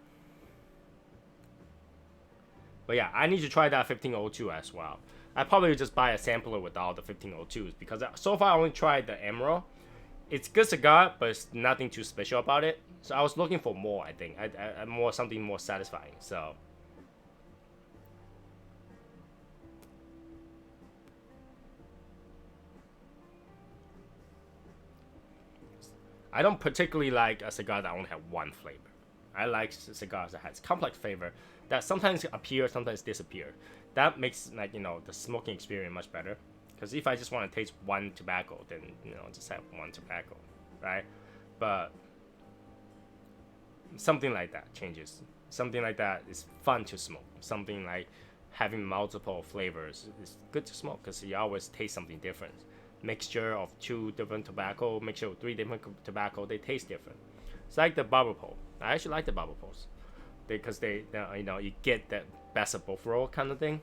But yeah, I need to try that 1502 as well. I probably just buy a sampler with all the 1502s because so far I only tried the Emerald. It's good cigar, but it's nothing too special about it. So I was looking for more, I think. Something more satisfying, so. I don't particularly like a cigar that only have one flavor. I like cigars that has complex flavor that sometimes appear, sometimes disappear. That makes, like, the smoking experience much better. Because if I just want to taste one tobacco, then just have one tobacco, right? But something like that changes. Something like that is fun to smoke. Something like having multiple flavors is good to smoke because you always taste something different. Mixture of 2 different tobacco, mixture of 3 different tobacco, they taste different. It's like the bubble pole. I actually like the bubble poles because they you get that best of both worlds kind of thing.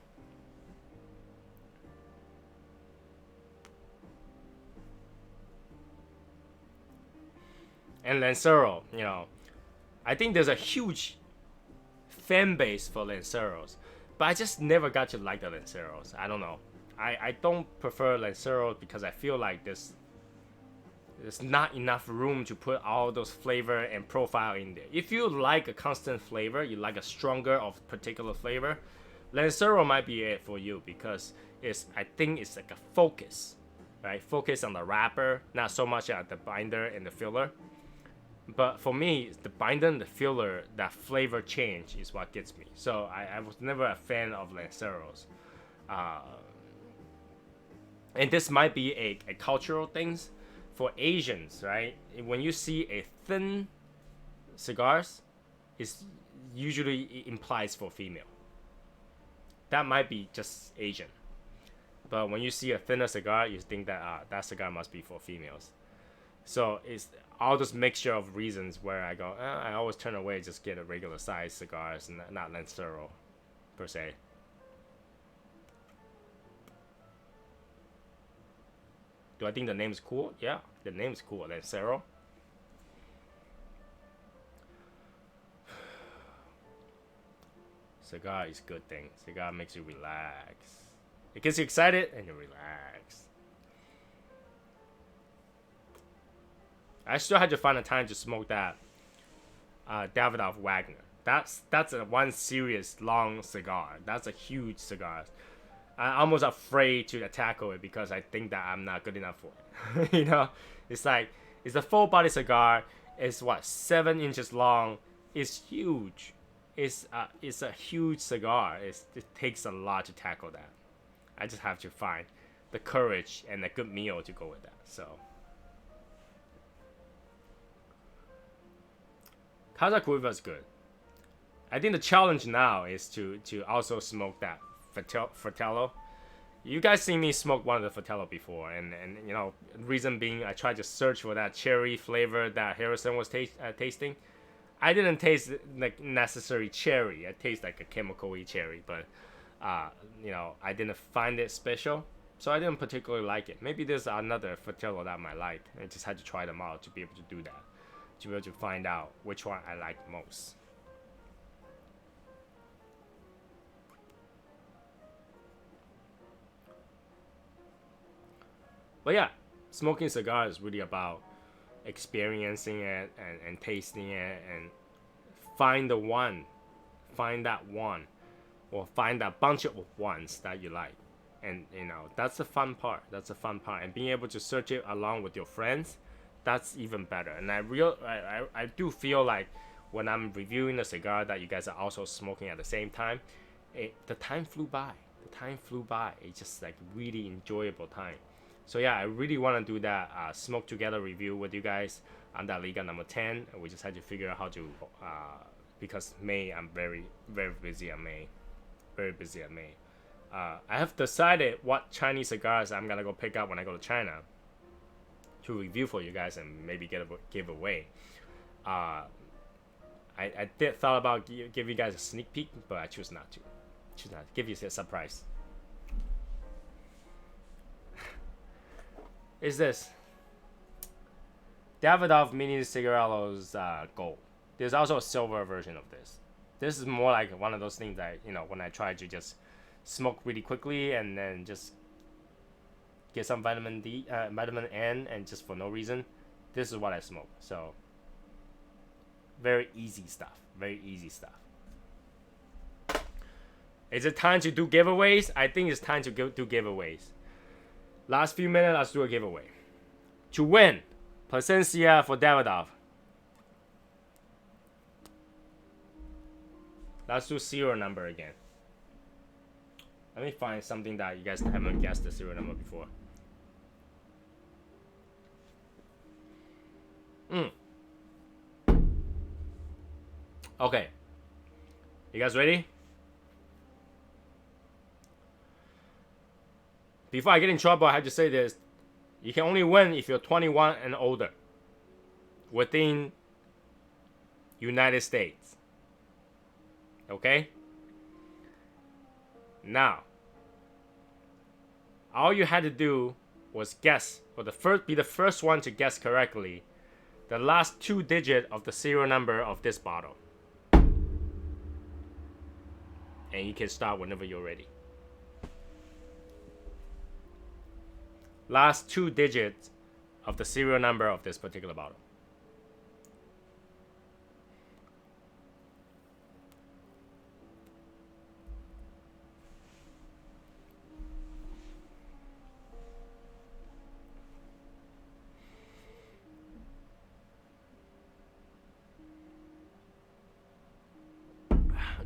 And Lancero, I think there's a huge fan base for Lanceros, but I just never got to like the Lanceros. I don't know. I don't prefer Lanceros because I feel like there's not enough room to put all those flavor and profile in there. If you like a constant flavor, you like a stronger of particular flavor, Lancero might be it for you because I think it's like a focus, right? Focus on the wrapper, not so much at the binder and the filler. But for me, the binder and the filler, that flavor change is what gets me. So I was never a fan of Lanceros. And this might be a cultural thing for Asians, right? When you see a thin cigars, it implies for female. That might be just Asian. But when you see a thinner cigar, you think that that cigar must be for females. So it's all this mixture of reasons where I go, I always turn away, just get a regular size cigars, and not Lancero, per se. Do I think the name's cool? Yeah, the name's cool, Lancero. Cigar is a good thing. Cigar makes you relax. It gets you excited and you relax. I still had to find a time to smoke that Davidoff Wagner. That's a one serious long cigar. That's a huge cigar. I'm almost afraid to tackle it because I think that I'm not good enough for it. You know, it's like it's a full body cigar. It's what 7 inches long. It's huge. It's a huge cigar. It takes a lot to tackle that. I just have to find the courage and a good meal to go with that. So. Casa Cueva is good. I think the challenge now is to also smoke that Fratello. You guys seen me smoke one of the Fratello before, and you know, reason being I tried to search for that cherry flavor that Harrison was tasting. I didn't taste like necessary cherry. I taste like a chemical-y cherry, but you know, I didn't find it special, so I didn't particularly like it. Maybe there's another Fratello that I might like. I just had to try them out to be able to do that, to be able to find out which one I like most. But yeah, smoking cigar is really about experiencing it and tasting it and find that one, or find that bunch of ones that you like. And you know, that's the fun part. And being able to search it along with your friends, that's even better. And I do feel like when I'm reviewing a cigar that you guys are also smoking at the same time, the time flew by. It's just like really enjoyable time. So yeah, I really want to do that smoke together review with you guys on that Liga number 10. We just had to figure out how to, because May, I'm very busy at May. I have decided what Chinese cigars I'm gonna go pick up when I go to China to review for you guys and maybe give away. I did thought about give you guys a sneak peek, but I choose not to. Give you a surprise. Is this Davidoff Mini Cigarillos Gold. There's also a silver version of this. This is more like one of those things that, you know, when I try to just smoke really quickly and then just get some vitamin N, and just for no reason, this is what I smoke. So very easy stuff. Is it time to do giveaways? I think it's time to do giveaways. Last few minutes, let's do a giveaway. To win, Plasencia for Davidoff. Let's do serial number again. Let me find something that you guys haven't guessed the serial number before. Okay. You guys ready? Before I get in trouble, I have to say this. You can only win if you're 21 and older within United States. Okay? Now, all you had to do was guess, or be the first one to guess correctly the last 2 digits of the serial number of this bottle. And you can start whenever you're ready. Last 2 digits of the serial number of this particular bottle.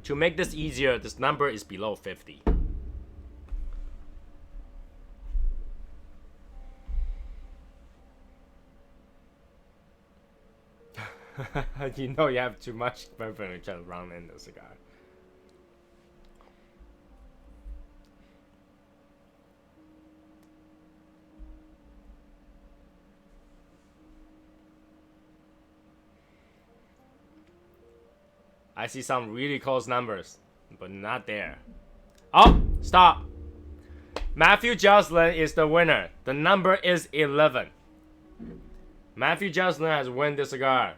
To make this easier, this number is below 50. You know you have too much bourbon just round in the cigar. I see some really close numbers, but not there. Oh, stop. Matthew Jocelyn is the winner. The number is 11. Matthew Jocelyn has won the cigar.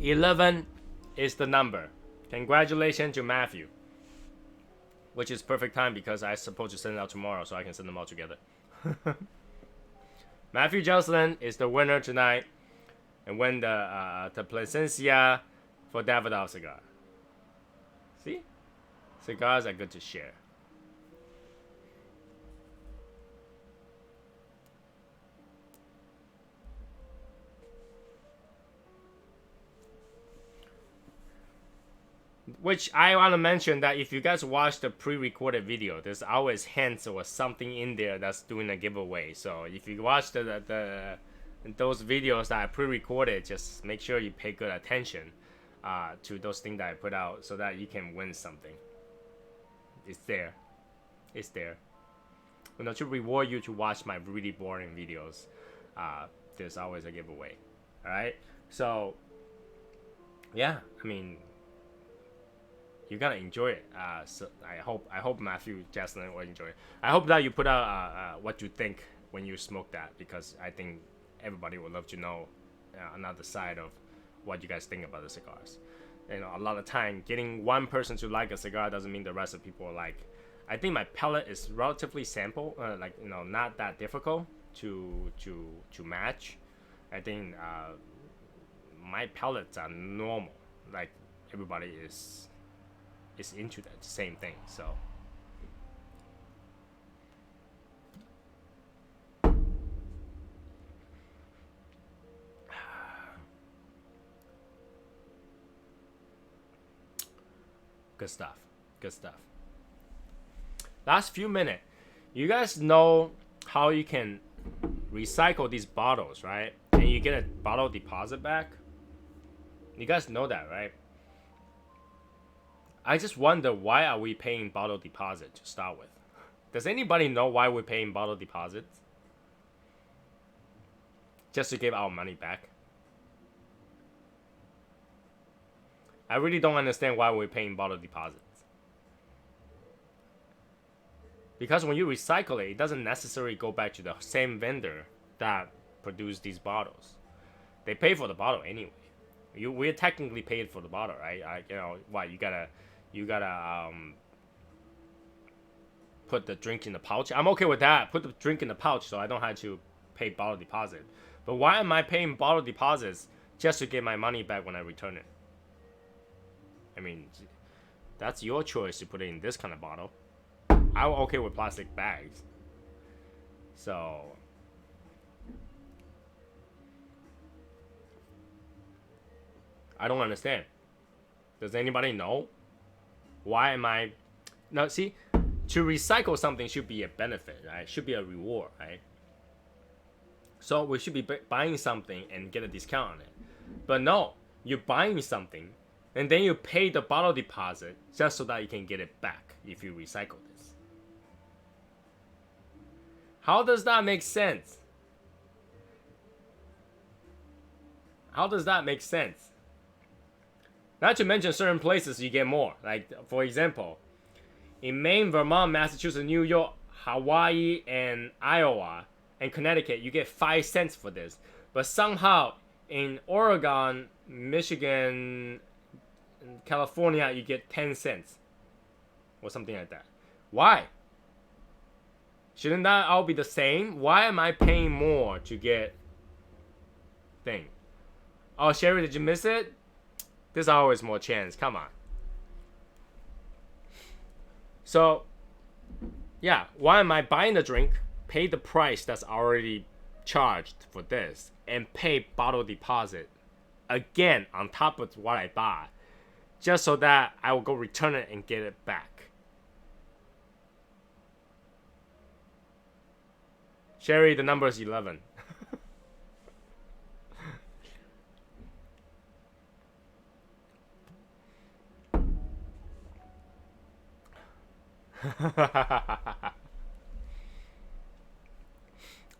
11 is the number. Congratulations to Matthew. Which is perfect time because I'm supposed to send it out tomorrow so I can send them all together. Matthew Jocelyn is the winner tonight and win the Plasencia for Davidoff cigar. See? Cigars are good to share. Which I want to mention that if you guys watch the pre-recorded video, there's always hints or something in there that's doing a giveaway. So if you watch those videos that I pre-recorded, just make sure you pay good attention to those things that I put out so that you can win something. It's there. It's there. You know, to reward you to watch my really boring videos, there's always a giveaway. Alright? So, yeah, I mean, you're gonna enjoy it. So I hope Matthew Jocelyn will enjoy it. I hope that you put out what you think when you smoke that, because I think everybody would love to know another side of what you guys think about the cigars. You know, a lot of time getting one person to like a cigar doesn't mean the rest of people like. I think my palate is relatively simple, like, you know, not that difficult to match. I think my palates are normal. Like, everybody is into that same thing. So good stuff. Good stuff. Last few minutes, you guys know how you can recycle these bottles, right? And you get a bottle deposit back. You guys know that, right? I just wonder, why are we paying bottle deposit to start with? Does anybody know why we're paying bottle deposits? Just to give our money back? I really don't understand why we're paying bottle deposits. Because when you recycle it, it doesn't necessarily go back to the same vendor that produced these bottles. They pay for the bottle anyway. We're technically paid for the bottle, right? You know what? You gotta put the drink in the pouch. I'm okay with that. Put the drink in the pouch so I don't have to pay bottle deposit. But why am I paying bottle deposits just to get my money back when I return it? I mean, that's your choice to put it in this kind of bottle. I'm okay with plastic bags. So I don't understand. Does anybody know? Why am I... Now, see, to recycle something should be a benefit, right? Should be a reward, right? So we should be buying something and get a discount on it. But no, you're buying something and then you pay the bottle deposit just so that you can get it back if you recycle this. How does that make sense? How does that make sense? Not to mention certain places you get more. Like, for example, in Maine, Vermont, Massachusetts, New York, Hawaii, and Iowa, and Connecticut, you get 5 cents for this. But somehow, in Oregon, Michigan, California, you get 10 cents. Or something like that. Why? Shouldn't that all be the same? Why am I paying more to get thing? Oh, Sherry, did you miss it? There's always more chance. Come on. So, yeah, why am I buying the drink, pay the price that's already charged for this, and pay bottle deposit again on top of what I buy, just so that I will go return it and get it back? Sherry, the number is 11.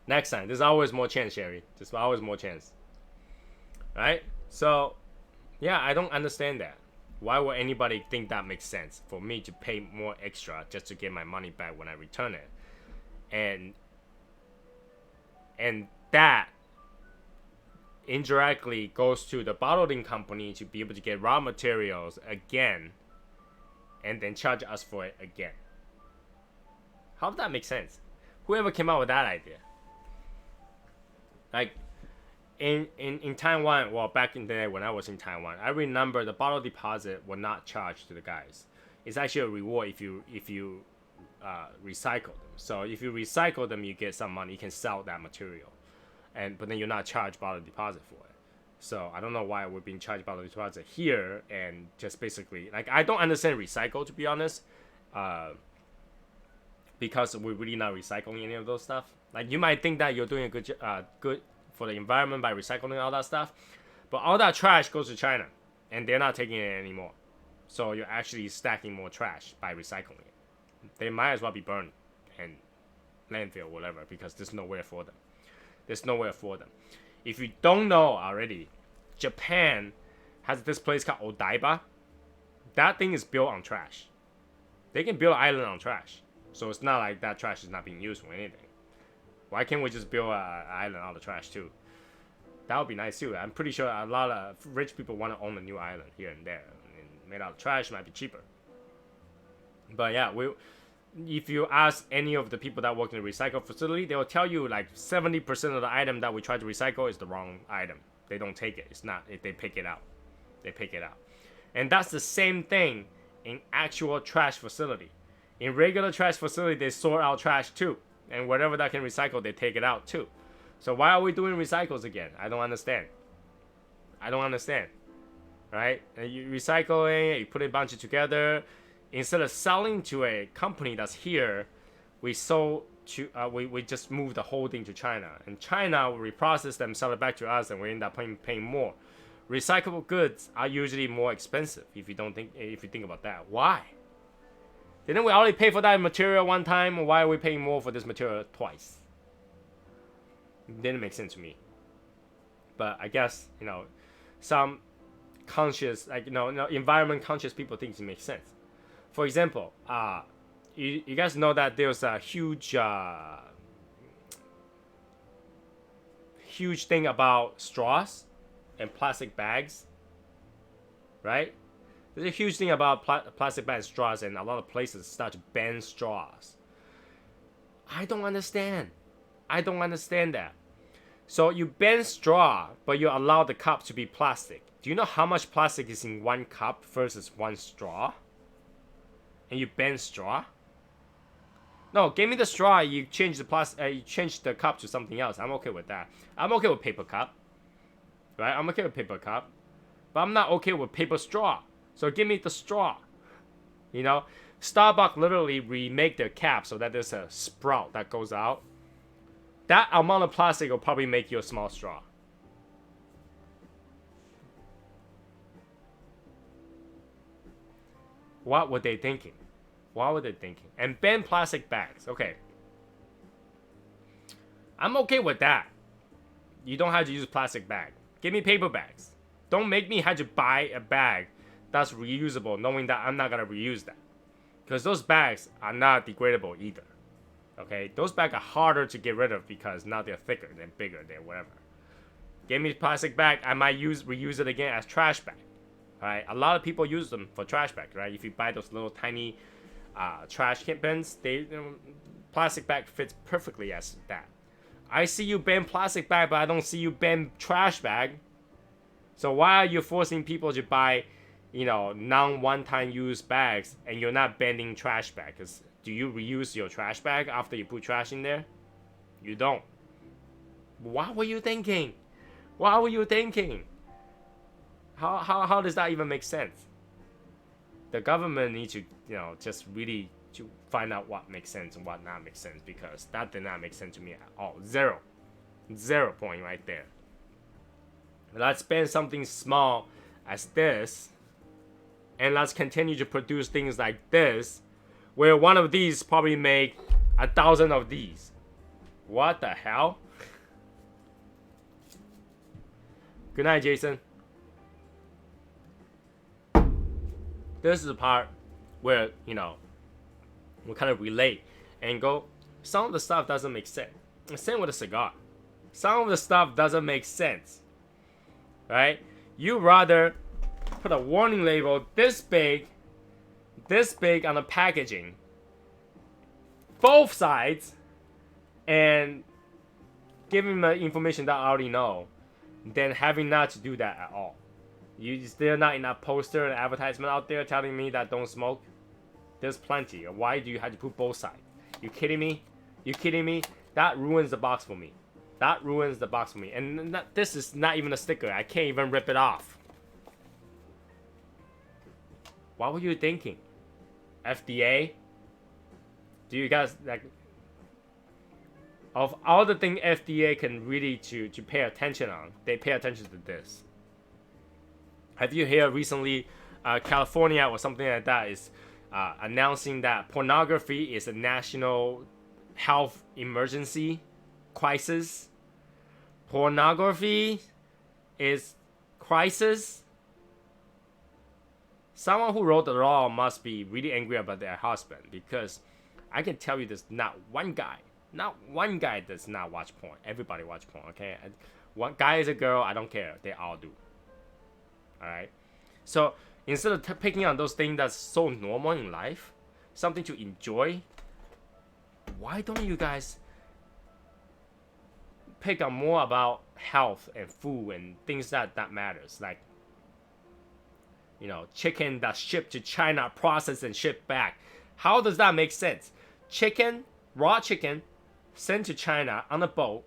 Next time, there's always more chance, Sherry. There's always more chance. Right? So, yeah, I don't understand that. Why would anybody think that makes sense for me to pay more extra just to get my money back when I return it? And that indirectly goes to the bottling company to be able to get raw materials again and then charge us for it again. How does that make sense? Whoever came up with that idea? Like in Taiwan, well, back in the day when I was in Taiwan, I remember the bottle deposit was not charged to the guys. It's actually a reward if you recycle them. So if you recycle them, you get some money. You can sell that material, but then you're not charged bottle deposit for it. So I don't know why we're being charged bottle deposit here, and just basically like I don't understand recycle, to be honest, because we're really not recycling any of those stuff. Like you might think that you're doing a good for the environment by recycling all that stuff, but all that trash goes to China, and they're not taking it anymore. So you're actually stacking more trash by recycling it. They might as well be burned and landfill, whatever, because there's nowhere for them. There's nowhere for them. If you don't know already, Japan has this place called Odaiba. That thing is built on trash. They can build an island on trash. So it's not like that trash is not being used for anything. Why can't we just build an island out of trash too? That would be nice too. I'm pretty sure a lot of rich people want to own a new island here and there. And made out of trash might be cheaper. But yeah, if you ask any of the people that work in the recycle facility, they will tell you like 70% of the item that we try to recycle is the wrong item. They don't take it. It's not. They pick it out. They pick it out. And that's the same thing in actual trash facility. In regular trash facility, they sort out trash too. And whatever that can recycle, they take it out too. So why are we doing recycles again? I don't understand. I don't understand. Right? And you recycling, you put a bunch of together. Instead of selling to a company that's here, we just move the whole thing to China, and China will reprocess them, sell it back to us, and we end up paying more. Recyclable goods are usually more expensive if you think about that. Why? Didn't we already pay for that material one time? Why are we paying more for this material twice? It didn't make sense to me. But I guess some conscious, environment conscious people think it makes sense. For example, you guys know that there's a huge thing about straws and plastic bags, right? There's a huge thing about plastic bags and straws, and a lot of places start to ban straws. I don't understand that. So you ban straw, but you allow the cup to be plastic. Do you know how much plastic is in one cup versus one straw? And you ban straw? No, give me the straw. You change you change the cup to something else. I'm okay with that. I'm okay with paper cup, right? I'm okay with paper cup, but I'm not okay with paper straw. So give me the straw. Starbucks literally remake their cap so that there's a sprout that goes out. That amount of plastic will probably make you a small straw. What were they thinking? And ban plastic bags. Okay. I'm okay with that. You don't have to use plastic bag. Give me paper bags. Don't make me have to buy a bag that's reusable knowing that I'm not going to reuse that. Because those bags are not degradable either. Okay? Those bags are harder to get rid of because now they're thicker, they're bigger, they're whatever. Give me plastic bag. I might reuse it again as trash bag. Right? A lot of people use them for trash bags, right? If you buy those little tiny trash bins, plastic bag fits perfectly as that. I see you ban plastic bag, but I don't see you ban trash bag. So why are you forcing people to buy, non-one-time use bags, and you're not banning trash bag? Because do you reuse your trash bag after you put trash in there? You don't. What were you thinking? How does that even make sense? The government needs to, just really to find out what makes sense and what not makes sense, because that did not make sense to me at all. 0 point right there. Let's ban something small as this, and let's continue to produce things like this, where one of these probably make 1,000 of these. What the hell? Good night, Jason. this is the part where, you know, we kind of relate and go, some of the stuff doesn't make sense. Same with a cigar. Some of the stuff doesn't make sense, right? You rather put a warning label this big on the packaging, both sides, and giving the information that I already know, than having not to do that at all. You still not in that poster and advertisement out there telling me that don't smoke? There's plenty. Why do you have to put both sides? You kidding me? You kidding me? That ruins the box for me. That ruins the box for me. And this is not even a sticker. I can't even rip it off. What were you thinking? FDA? Do you guys like? Of all the things FDA can really to pay attention on, they pay attention to this. Have you heard recently, California or something like that is announcing that pornography is a national health emergency crisis? Pornography is crisis? Someone who wrote the law must be really angry about their husband, because I can tell you there's not one guy does not watch porn. Everybody watch porn, okay? One guy is a girl, I don't care. They all do. Alright? So instead of picking on those things that's so normal in life, something to enjoy, why don't you guys pick on more about health and food and things that matters? Like, you know, chicken that's shipped to China, processed and shipped back. How does that make sense? Chicken, raw chicken, sent to China on a boat,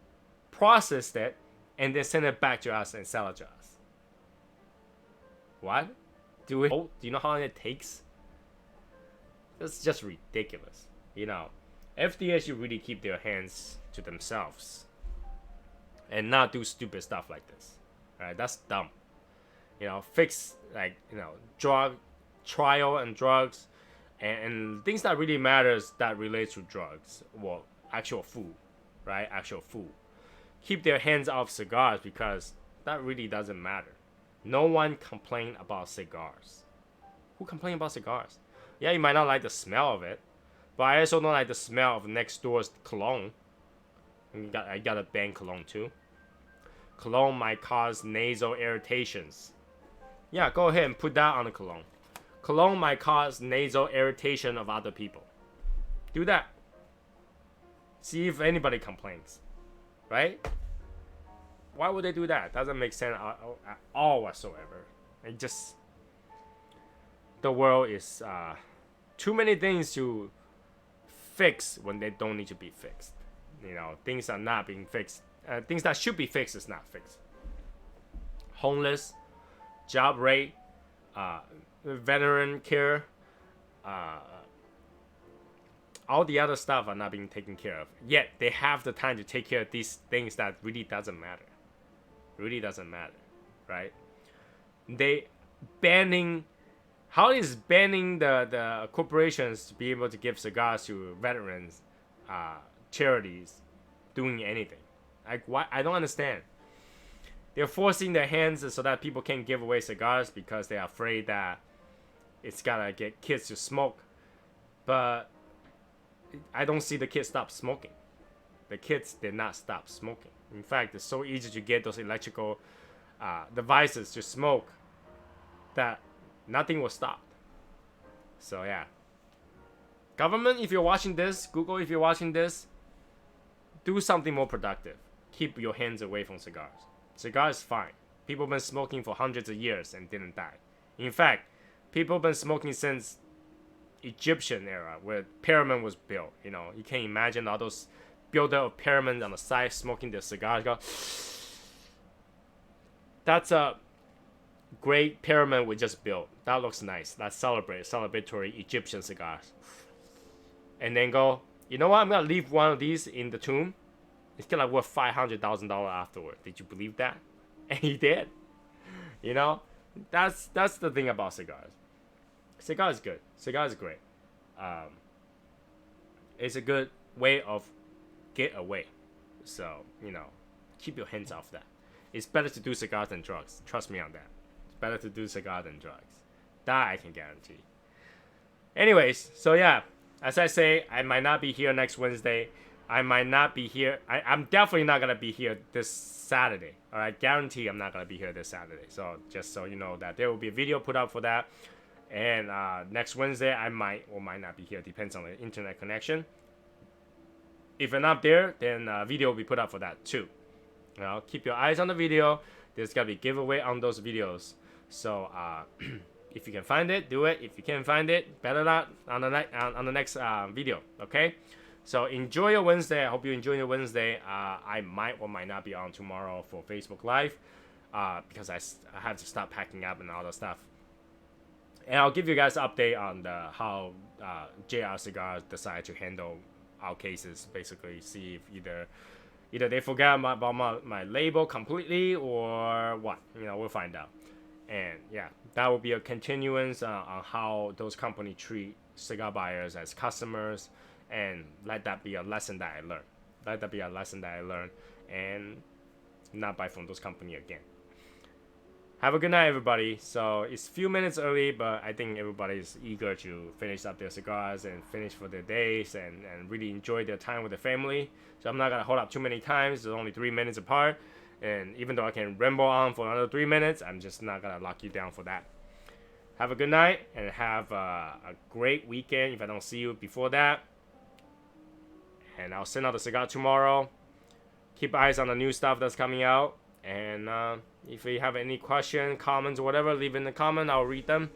processed it, and then send it back to us and sell it to us. What? Do you know how long it takes? It's just ridiculous. You know, FDA should really keep their hands to themselves and not do stupid stuff like this. Alright, that's dumb. You know, fix, like, you know, drug trial and drugs and things that really matters that relates to drugs. Well, actual food, right? Actual food. Keep their hands off cigars, because that really doesn't matter. No one complain about cigars. Who complain about cigars? Yeah, you might not like the smell of it, but I also don't like the smell of next door's cologne. I got a ban cologne too. Cologne might cause nasal irritations. Yeah, go ahead and put that on the cologne. Cologne might cause nasal irritation of other people. Do that. See if anybody complains, right? Why would they do that? Doesn't make sense at all whatsoever. It just, the world is too many things to fix when they don't need to be fixed. You know, things are not being fixed. Things that should be fixed is not fixed. Homeless, job rate, veteran care, all the other stuff are not being taken care of. Yet they have the time to take care of these things that really doesn't matter. Really doesn't matter, right? They banning. How is banning the corporations to be able to give cigars to veterans, charities, doing anything? Like, why? I don't understand. They're forcing their hands so that people can't give away cigars because they're afraid that it's gotta get kids to smoke. But I don't see the kids stop smoking. The kids did not stop smoking. In fact, it's so easy to get those electrical devices to smoke that nothing was stopped. So yeah. Government, if you're watching this, Google, if you're watching this, do something more productive. Keep your hands away from cigars. Cigars is fine. People have been smoking for hundreds of years and didn't die. In fact, people have been smoking since Egyptian era, where pyramid was built. You know, you can imagine all those builder of pyramids on the side smoking their cigars. Go, that's a great pyramid we just built. That looks nice. That's celebratory Egyptian cigars. And then go, you know what? I'm gonna leave one of these in the tomb. It's gonna worth $500,000 afterward. Did you believe that? And he did. You know, that's the thing about cigars. Cigar is good. Cigar is great. It's a good way of get away. So, you know, keep your hands off that. It's better to do cigars than drugs. Trust me on that. It's better to do cigars than drugs. That I can guarantee. Anyways, so yeah, as I say, I might not be here next Wednesday. I might not be here. I'm definitely not gonna be here this Saturday. All right, guarantee I'm not gonna be here this Saturday. So just so you know that there will be a video put up for that. And next Wednesday I might or might not be here. Depends on the internet connection. If I'm not there, then video will be put up for that too. You know, keep your eyes on the video. There's gonna be giveaway on those videos. So if you can find it, do it. If you can't find it, better not on the next video. Okay. So enjoy your Wednesday. I hope you enjoy your Wednesday. I might or might not be on tomorrow for Facebook Live because I have to start packing up and all that stuff. And I'll give you guys an update on how JR Cigar decide to handle our cases. Basically, see if either they forget about my label completely or what. You know, we'll find out. And yeah, that will be a continuance on how those companies treat cigar buyers as customers. And let that be a lesson that I learned. Let that be a lesson that I learned. And not buy from those companies again. Have a good night, everybody. So it's a few minutes early, but I think everybody's eager to finish up their cigars and finish for their days and really enjoy their time with their family. So I'm not going to hold up too many times. It's only 3 minutes apart. And even though I can ramble on for another 3 minutes, I'm just not going to lock you down for that. Have a good night and have a great weekend if I don't see you before that. And I'll send out the cigar tomorrow. Keep eyes on the new stuff that's coming out. And if you have any questions, comments, or whatever, leave in the comment. I'll read them.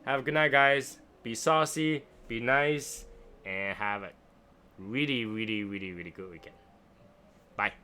Have a good night, guys. Be saucy, be nice, and have a really, really, really, really good weekend. Bye.